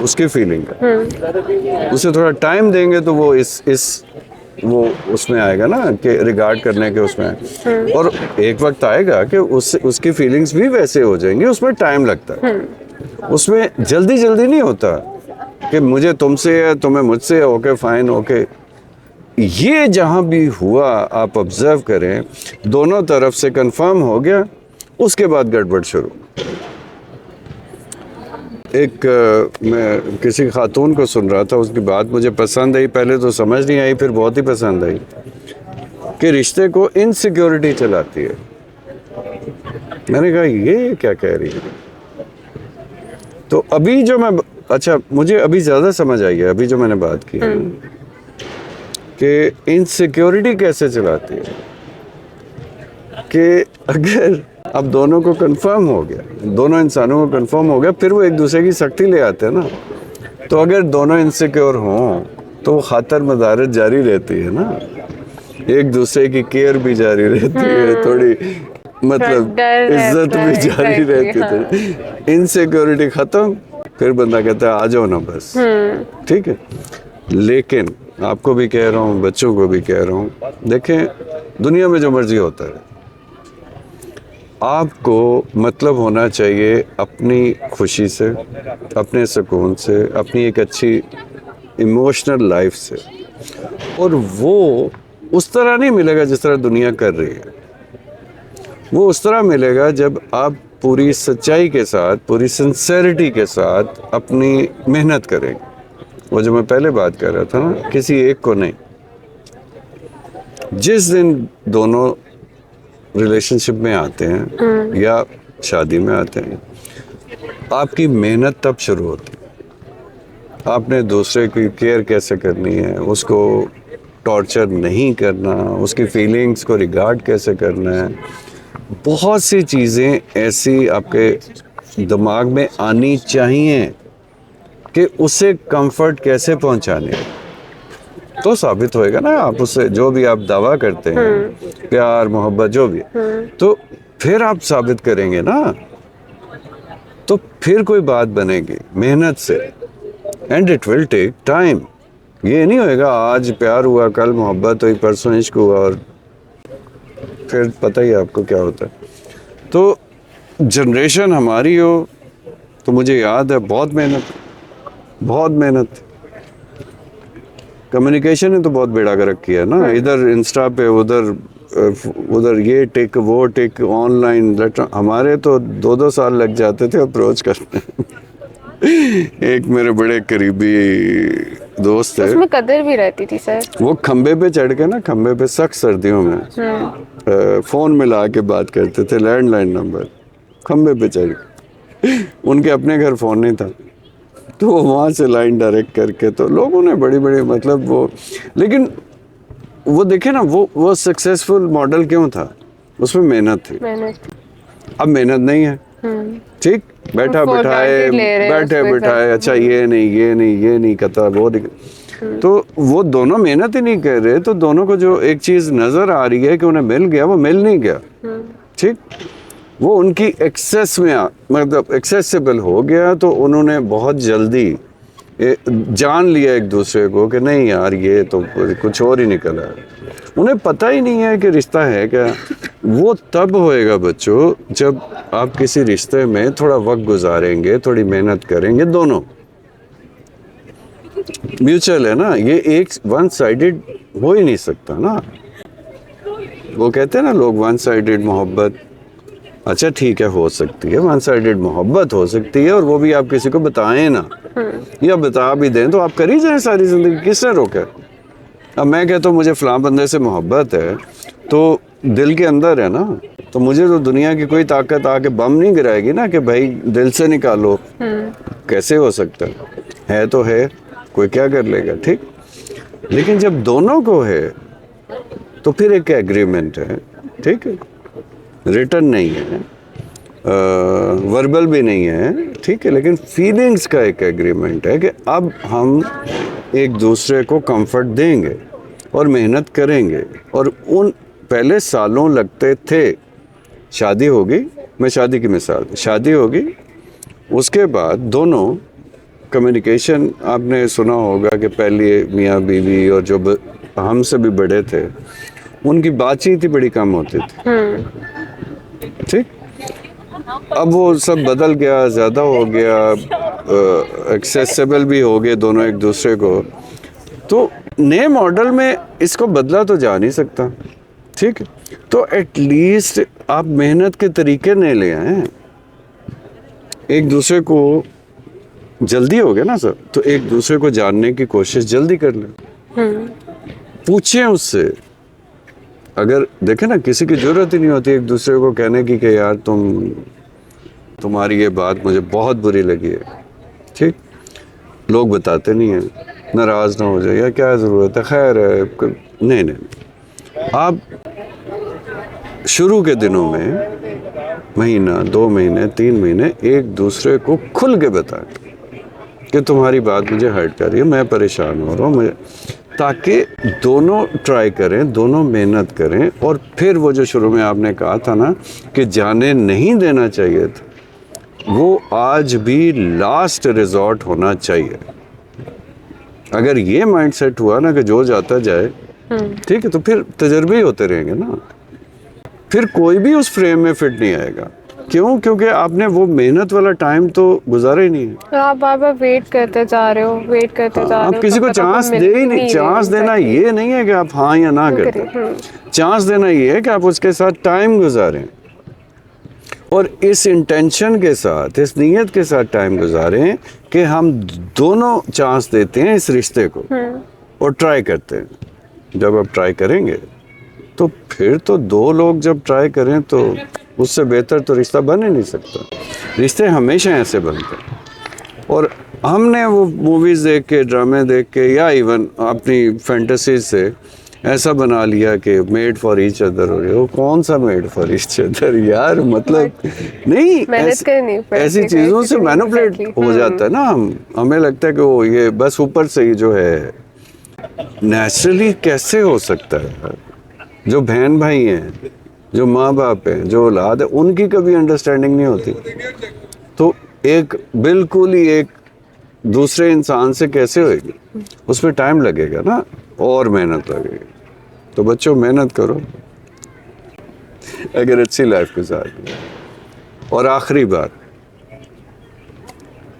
उसकी फीलिंग का, उसे थोड़ा टाइम देंगे तो वो इस वो उसमें आएगा ना कि रिगार्ड करने के उसमें, और एक वक्त आएगा कि उसकी फीलिंग्स भी वैसे हो जाएंगी, उसमें टाइम लगता है, उसमें जल्दी जल्दी नहीं होता कि मुझे तुमसे है तुम्हें मुझसे, ओके फाइन ओके। ये जहां भी हुआ आप ऑब्जर्व करें, दोनों तरफ से कंफर्म हो गया, उसके बाद गड़बड़ शुरू। मैं किसी खातून को सुन रहा था, उसकी बात मुझे पसंद आई, पहले तो समझ नहीं आई, फिर बहुत ही पसंद आई कि रिश्ते को इनसिक्योरिटी चलाती है। मैंने कहा ये क्या कह रही है? तो अभी जो मैं, अच्छा मुझे अभी ज़्यादा समझ आई है, अभी जो मैंने बात की है कि इनसिक्योरिटी कैसे चलाती है, कि अगर अब दोनों को कंफर्म हो गया, दोनों इंसानों को कंफर्म हो गया, फिर वो एक दूसरे की सख्ती ले आते हैं ना। तो अगर दोनों इनसिक्योर हों तो खातर मदारत जारी रहती है ना, एक दूसरे की केयर भी जारी रहती है, थोड़ी मतलब इज्जत भी जारी रहती है। इनसिक्योरिटी खत्म, फिर बंदा कहता है आ जाओ ना बस, ठीक है। लेकिन आपको भी कह रहा हूँ, बच्चों को भी कह रहा हूँ, देखें दुनिया में जो मर्जी होता है, आपको मतलब होना चाहिए अपनी खुशी से, अपने सुकून से, अपनी एक अच्छी इमोशनल लाइफ से, और वो उस तरह नहीं मिलेगा जिस तरह दुनिया कर रही है। वो उस तरह मिलेगा जब आप पूरी सच्चाई के साथ, पूरी सिंसेरिटी के साथ अपनी मेहनत करेंगे। वो जो मैं पहले बात कर रहा था ना, किसी एक को नहीं। जिस दिन दोनों रिलेशनशिप में आते हैं या शादी में आते हैं, आपकी मेहनत तब शुरू होती है। आपने दूसरे की केयर कैसे करनी है, उसको टॉर्चर नहीं करना, उसकी फीलिंग्स को रिगार्ड कैसे करना है, बहुत सी चीज़ें ऐसी आपके दिमाग में आनी चाहिए कि उसे कंफर्ट कैसे पहुंचाने है। तो साबित होएगा ना, आप उससे जो भी आप दावा करते हैं, प्यार मोहब्बत जो भी, तो फिर आप साबित करेंगे ना, तो फिर कोई बात बनेगी मेहनत से। And it will take time. ये नहीं होएगा आज प्यार हुआ, कल मोहब्बत हुई, परसों इश्क हुआ, और फिर पता ही आपको क्या होता है। तो जनरेशन हमारी हो तो मुझे याद है बहुत मेहनत। कम्युनिकेशन ने तो बहुत बेड़ा गर्क किया ना, इधर इंस्टा पे, उधर ये टिक वो टिक, ऑनलाइन लेटर। हमारे तो 2-2 साल लग जाते थे अप्रोच करने। एक मेरे बड़े करीबी दोस्त है, उसमें कदर भी रहती थी सर। वो खंबे पे चढ़ के ना, खंबे पे सख्त सर्दियों में फोन मिला के बात करते थे, लैंडलाइन नंबर, खंबे पे चढ़ के। उनके अपने घर फोन नहीं था, तो वो वहाँ से लाइन डायरेक्ट करके, तो लोगों ने बड़ी मतलब वो, लेकिन वो देखे ना, वो सक्सेसफुल मॉडल क्यों था? उसमें मेहनत थी। अब मेहनत नहीं है, ठीक, बैठे बिठाए, अच्छा ये नहीं करता वो तो वो दोनों मेहनत ही नहीं कर रहे, तो दोनों को जो एक चीज नजर आ रही है कि उन्हें मिल गया, वो मिल नहीं गया, ठीक, वो उनकी एक्सेस में मतलब एक्सेसिबल हो गया, तो उन्होंने बहुत जल्दी जान लिया एक दूसरे को कि नहीं यार ये तो कुछ और ही निकला है। उन्हें पता ही नहीं है कि रिश्ता है क्या। वो तब होएगा बच्चों जब आप किसी रिश्ते में थोड़ा वक्त गुजारेंगे, थोड़ी मेहनत करेंगे, दोनों म्यूचुअल है ना, ये एक वन साइडेड हो ही नहीं सकता ना। वो कहते हैं ना लोग वन साइडेड मोहब्बत, अच्छा ठीक है हो सकती है, वन साइडेड मोहब्बत हो सकती है, और वो भी आप किसी को बताएं ना, या बता भी दें तो आप कर ही जाएं सारी जिंदगी, किसने रोका? अब मैं कहता हूँ मुझे फलां बंदे से मोहब्बत है, तो दिल के अंदर है ना, तो मुझे तो दुनिया की कोई ताकत आके बम नहीं गिराएगी ना कि भाई दिल से निकालो। कैसे हो सकता है तो है, कोई क्या कर लेगा, ठीक। लेकिन जब दोनों को है तो फिर एक एग्रीमेंट है, ठीक है, रिटर्न नहीं है, वर्बल भी नहीं है, ठीक है, लेकिन फीलिंग्स का एक एग्रीमेंट है कि अब हम एक दूसरे को कंफर्ट देंगे और मेहनत करेंगे। और उन पहले सालों लगते थे, शादी होगी, मैं शादी की मिसाल, शादी होगी, उसके बाद दोनों कम्युनिकेशन, आपने सुना होगा कि पहले मियाँ बीवी और जो हमसे भी बड़े थे, उनकी बातचीत ही बड़ी कम होती थी, ठीक। अब वो सब बदल गया, ज़्यादा हो गया, एक्सेसिबल भी हो गए दोनों एक दूसरे को। तो नए मॉडल में इसको बदला तो जा नहीं सकता, ठीक है। तो एटलीस्ट आप मेहनत के तरीके नहीं ले आए, एक दूसरे को जल्दी हो गया ना सर, तो एक दूसरे को जानने की कोशिश जल्दी कर ले, पूछें उससे। अगर देखें ना, किसी की जरूरत ही नहीं होती एक दूसरे को कहने की कि यार तुम्हारी ये बात मुझे बहुत बुरी लगी है, ठीक। लोग बताते नहीं हैं, नाराज ना हो जाए, या क्या ज़रूरत है, खैर है, नहीं। आप शुरू के दिनों में महीना, 2 महीने, 3 महीने एक दूसरे को खुल के बताएं कि तुम्हारी बात मुझे हर्ट कर रही है, मैं परेशान हो रहा हूँ, ताकि दोनों ट्राई करें, दोनों मेहनत करें। और फिर वो जो शुरू में आपने कहा था ना कि जाने नहीं देना चाहिए था, वो आज भी लास्ट रिजॉर्ट होना चाहिए। अगर ये माइंडसेट हुआ ना कि जो जाता जाए, ठीक है, तो फिर तजर्बे ही होते रहेंगे ना, फिर कोई भी उस फ्रेम में फिट नहीं आएगा। क्यों? क्योंकि आपने वो मेहनत वाला टाइम तो गुजारा ही नहीं है। आप बार बार वेट करते जा रहे हो, वेट करते जा रहे हो, आप किसी को चांस दे ही नहीं। चांस देना ये नहीं है कि आप हाँ या ना करें, चांस देना ये है कि आप उसके साथ टाइम गुजारें, और इस इंटेंशन के साथ, इस नीयत के साथ टाइम गुजारें कि हम दोनों चांस देते हैं इस रिश्ते को और ट्राई करते हैं। जब आप ट्राई करेंगे तो फिर तो 2 लोग जब ट्राई करें तो उससे बेहतर तो रिश्ता बन ही नहीं सकता। रिश्ते हमेशा ऐसे बनते हैं। और हमने वो मूवीज़ देख के, ड्रामे देख के, या इवन अपनी फैंटेसीज से ऐसा बना लिया कि मेड फॉर ईच अदर हो रही हो। कौन सा मेड फॉर ईच अदर यार, मतलब नहीं, ऐसी चीज़ों से मैनिपुलेट हो जाता है ना। हमें लगता है कि वो ये बस ऊपर से ही जो है, नेचुरली कैसे हो सकता है? जो बहन भाई हैं, जो माँ बाप हैं, जो औलाद है, उनकी कभी अंडरस्टैंडिंग नहीं होती, तो एक बिल्कुल ही एक दूसरे इंसान से कैसे होएगी? उसमें टाइम लगेगा ना, और मेहनत लगेगी। तो बच्चों, मेहनत करो अगर अच्छी लाइफ गुजारनी। और आखिरी बात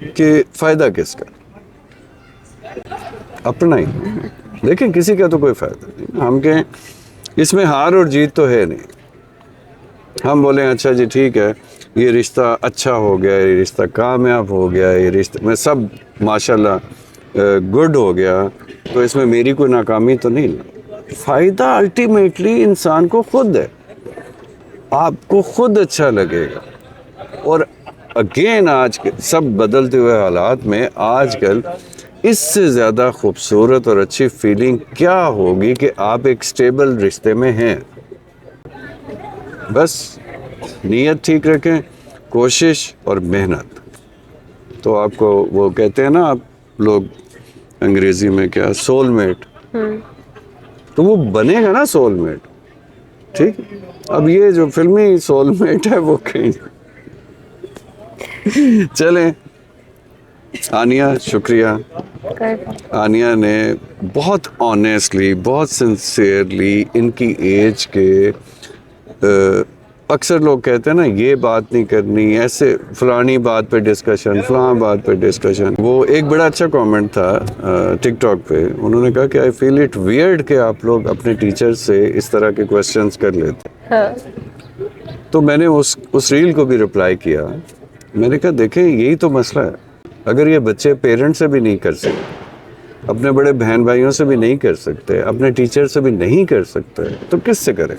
कि फ़ायदा किसका? अपना ही। लेकिन किसी का तो कोई फ़ायदा नहीं। हम कहें इसमें हार और जीत तो है नहीं। हम बोलें अच्छा जी ठीक है, ये रिश्ता अच्छा हो गया, ये रिश्ता कामयाब हो गया, ये रिश्ते में सब माशाल्लाह गुड हो गया, तो इसमें मेरी कोई नाकामी तो नहीं। फ़ायदा अल्टीमेटली इंसान को खुद है, आपको खुद अच्छा लगेगा। और अगेन आज के सब बदलते हुए हालात में आजकल इससे ज़्यादा खूबसूरत और अच्छी फीलिंग क्या होगी कि आप एक स्टेबल रिश्ते में हैं। बस नीयत ठीक रखें, कोशिश और मेहनत, तो आपको वो कहते हैं ना आप लोग अंग्रेजी में क्या, सोलमेट, तो वो बनेगा ना सोलमेट, ठीक। अब ये जो फिल्मी सोलमेट है वो कहीं चलें। आनिया, शुक्रिया। आनिया ने बहुत ऑनेस्टली, बहुत सिंसियरली, इनकी एज के अक्सर लोग कहते हैं ना ये बात नहीं करनी, ऐसे फलानी बात पे डिस्कशन, फलां बात पे डिस्कशन। वो एक बड़ा अच्छा कमेंट था टिकटॉक पे, उन्होंने कहा कि आई फील इट वियर्ड कि आप लोग अपने टीचर से इस तरह के क्वेश्चंस कर लेते। हाँ। तो मैंने उस रील को भी रिप्लाई किया। मैंने कहा देखें, यही तो मसला है। अगर ये बच्चे पेरेंट्स से भी नहीं कर सकते, अपने बड़े बहन भाइयों से भी नहीं कर सकते, अपने टीचर से भी नहीं कर सकते, तो किससे करें?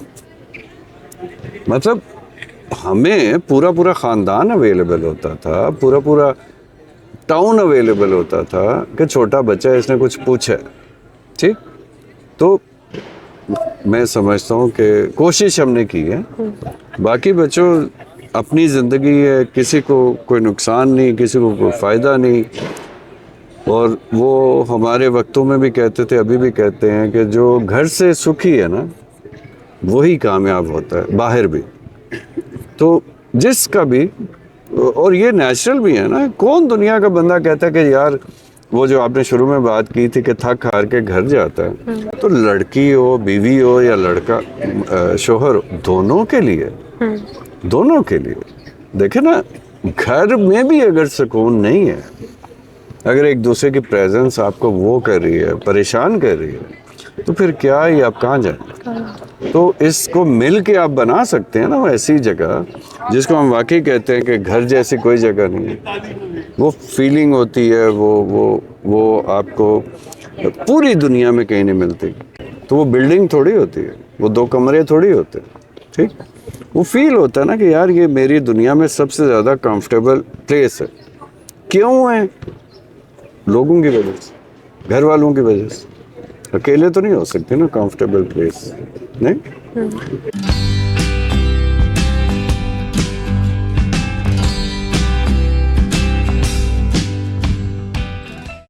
मतलब हमें पूरा ख़ानदान अवेलेबल होता था, पूरा टाउन अवेलेबल होता था कि छोटा बच्चा इसने कुछ पूछा, ठीक। तो मैं समझता हूँ कि कोशिश हमने की है। बाकी बच्चों अपनी ज़िंदगी है, किसी को कोई नुकसान नहीं, किसी को कोई फ़ायदा नहीं। और वो हमारे वक्तों में भी कहते थे, अभी भी कहते हैं कि जो घर से सुखी है ना वही कामयाब होता है बाहर भी। तो जिसका भी, और ये नेचुरल भी है ना, कौन दुनिया का बंदा कहता है कि यार वो जो आपने शुरू में बात की थी कि थक हार के घर जाता है, तो लड़की हो, बीवी हो या लड़का, शोहर, दोनों के लिए, दोनों के लिए देखे ना, घर में भी अगर सुकून नहीं है, अगर एक दूसरे की प्रेजेंस आपको वो कर रही है, परेशान कर रही है, तो फिर क्या ही आप कहाँ जाए। तो इसको मिल के आप बना सकते हैं ना, वो ऐसी जगह जिसको हम वाकई कहते हैं कि घर जैसी कोई जगह नहीं है। वो फीलिंग होती है, वो आपको पूरी दुनिया में कहीं नहीं मिलती। तो वो बिल्डिंग थोड़ी होती है, वो 2 कमरे थोड़ी होते हैं, ठीक। वो फील होता है ना कि यार ये मेरी दुनिया में सबसे ज़्यादा कंफर्टेबल प्लेस है। क्यों है? लोगों की वजह से, घर वालों की वजह से। अकेले तो नहीं हो सकते ना कंफर्टेबल प्लेस, नहीं।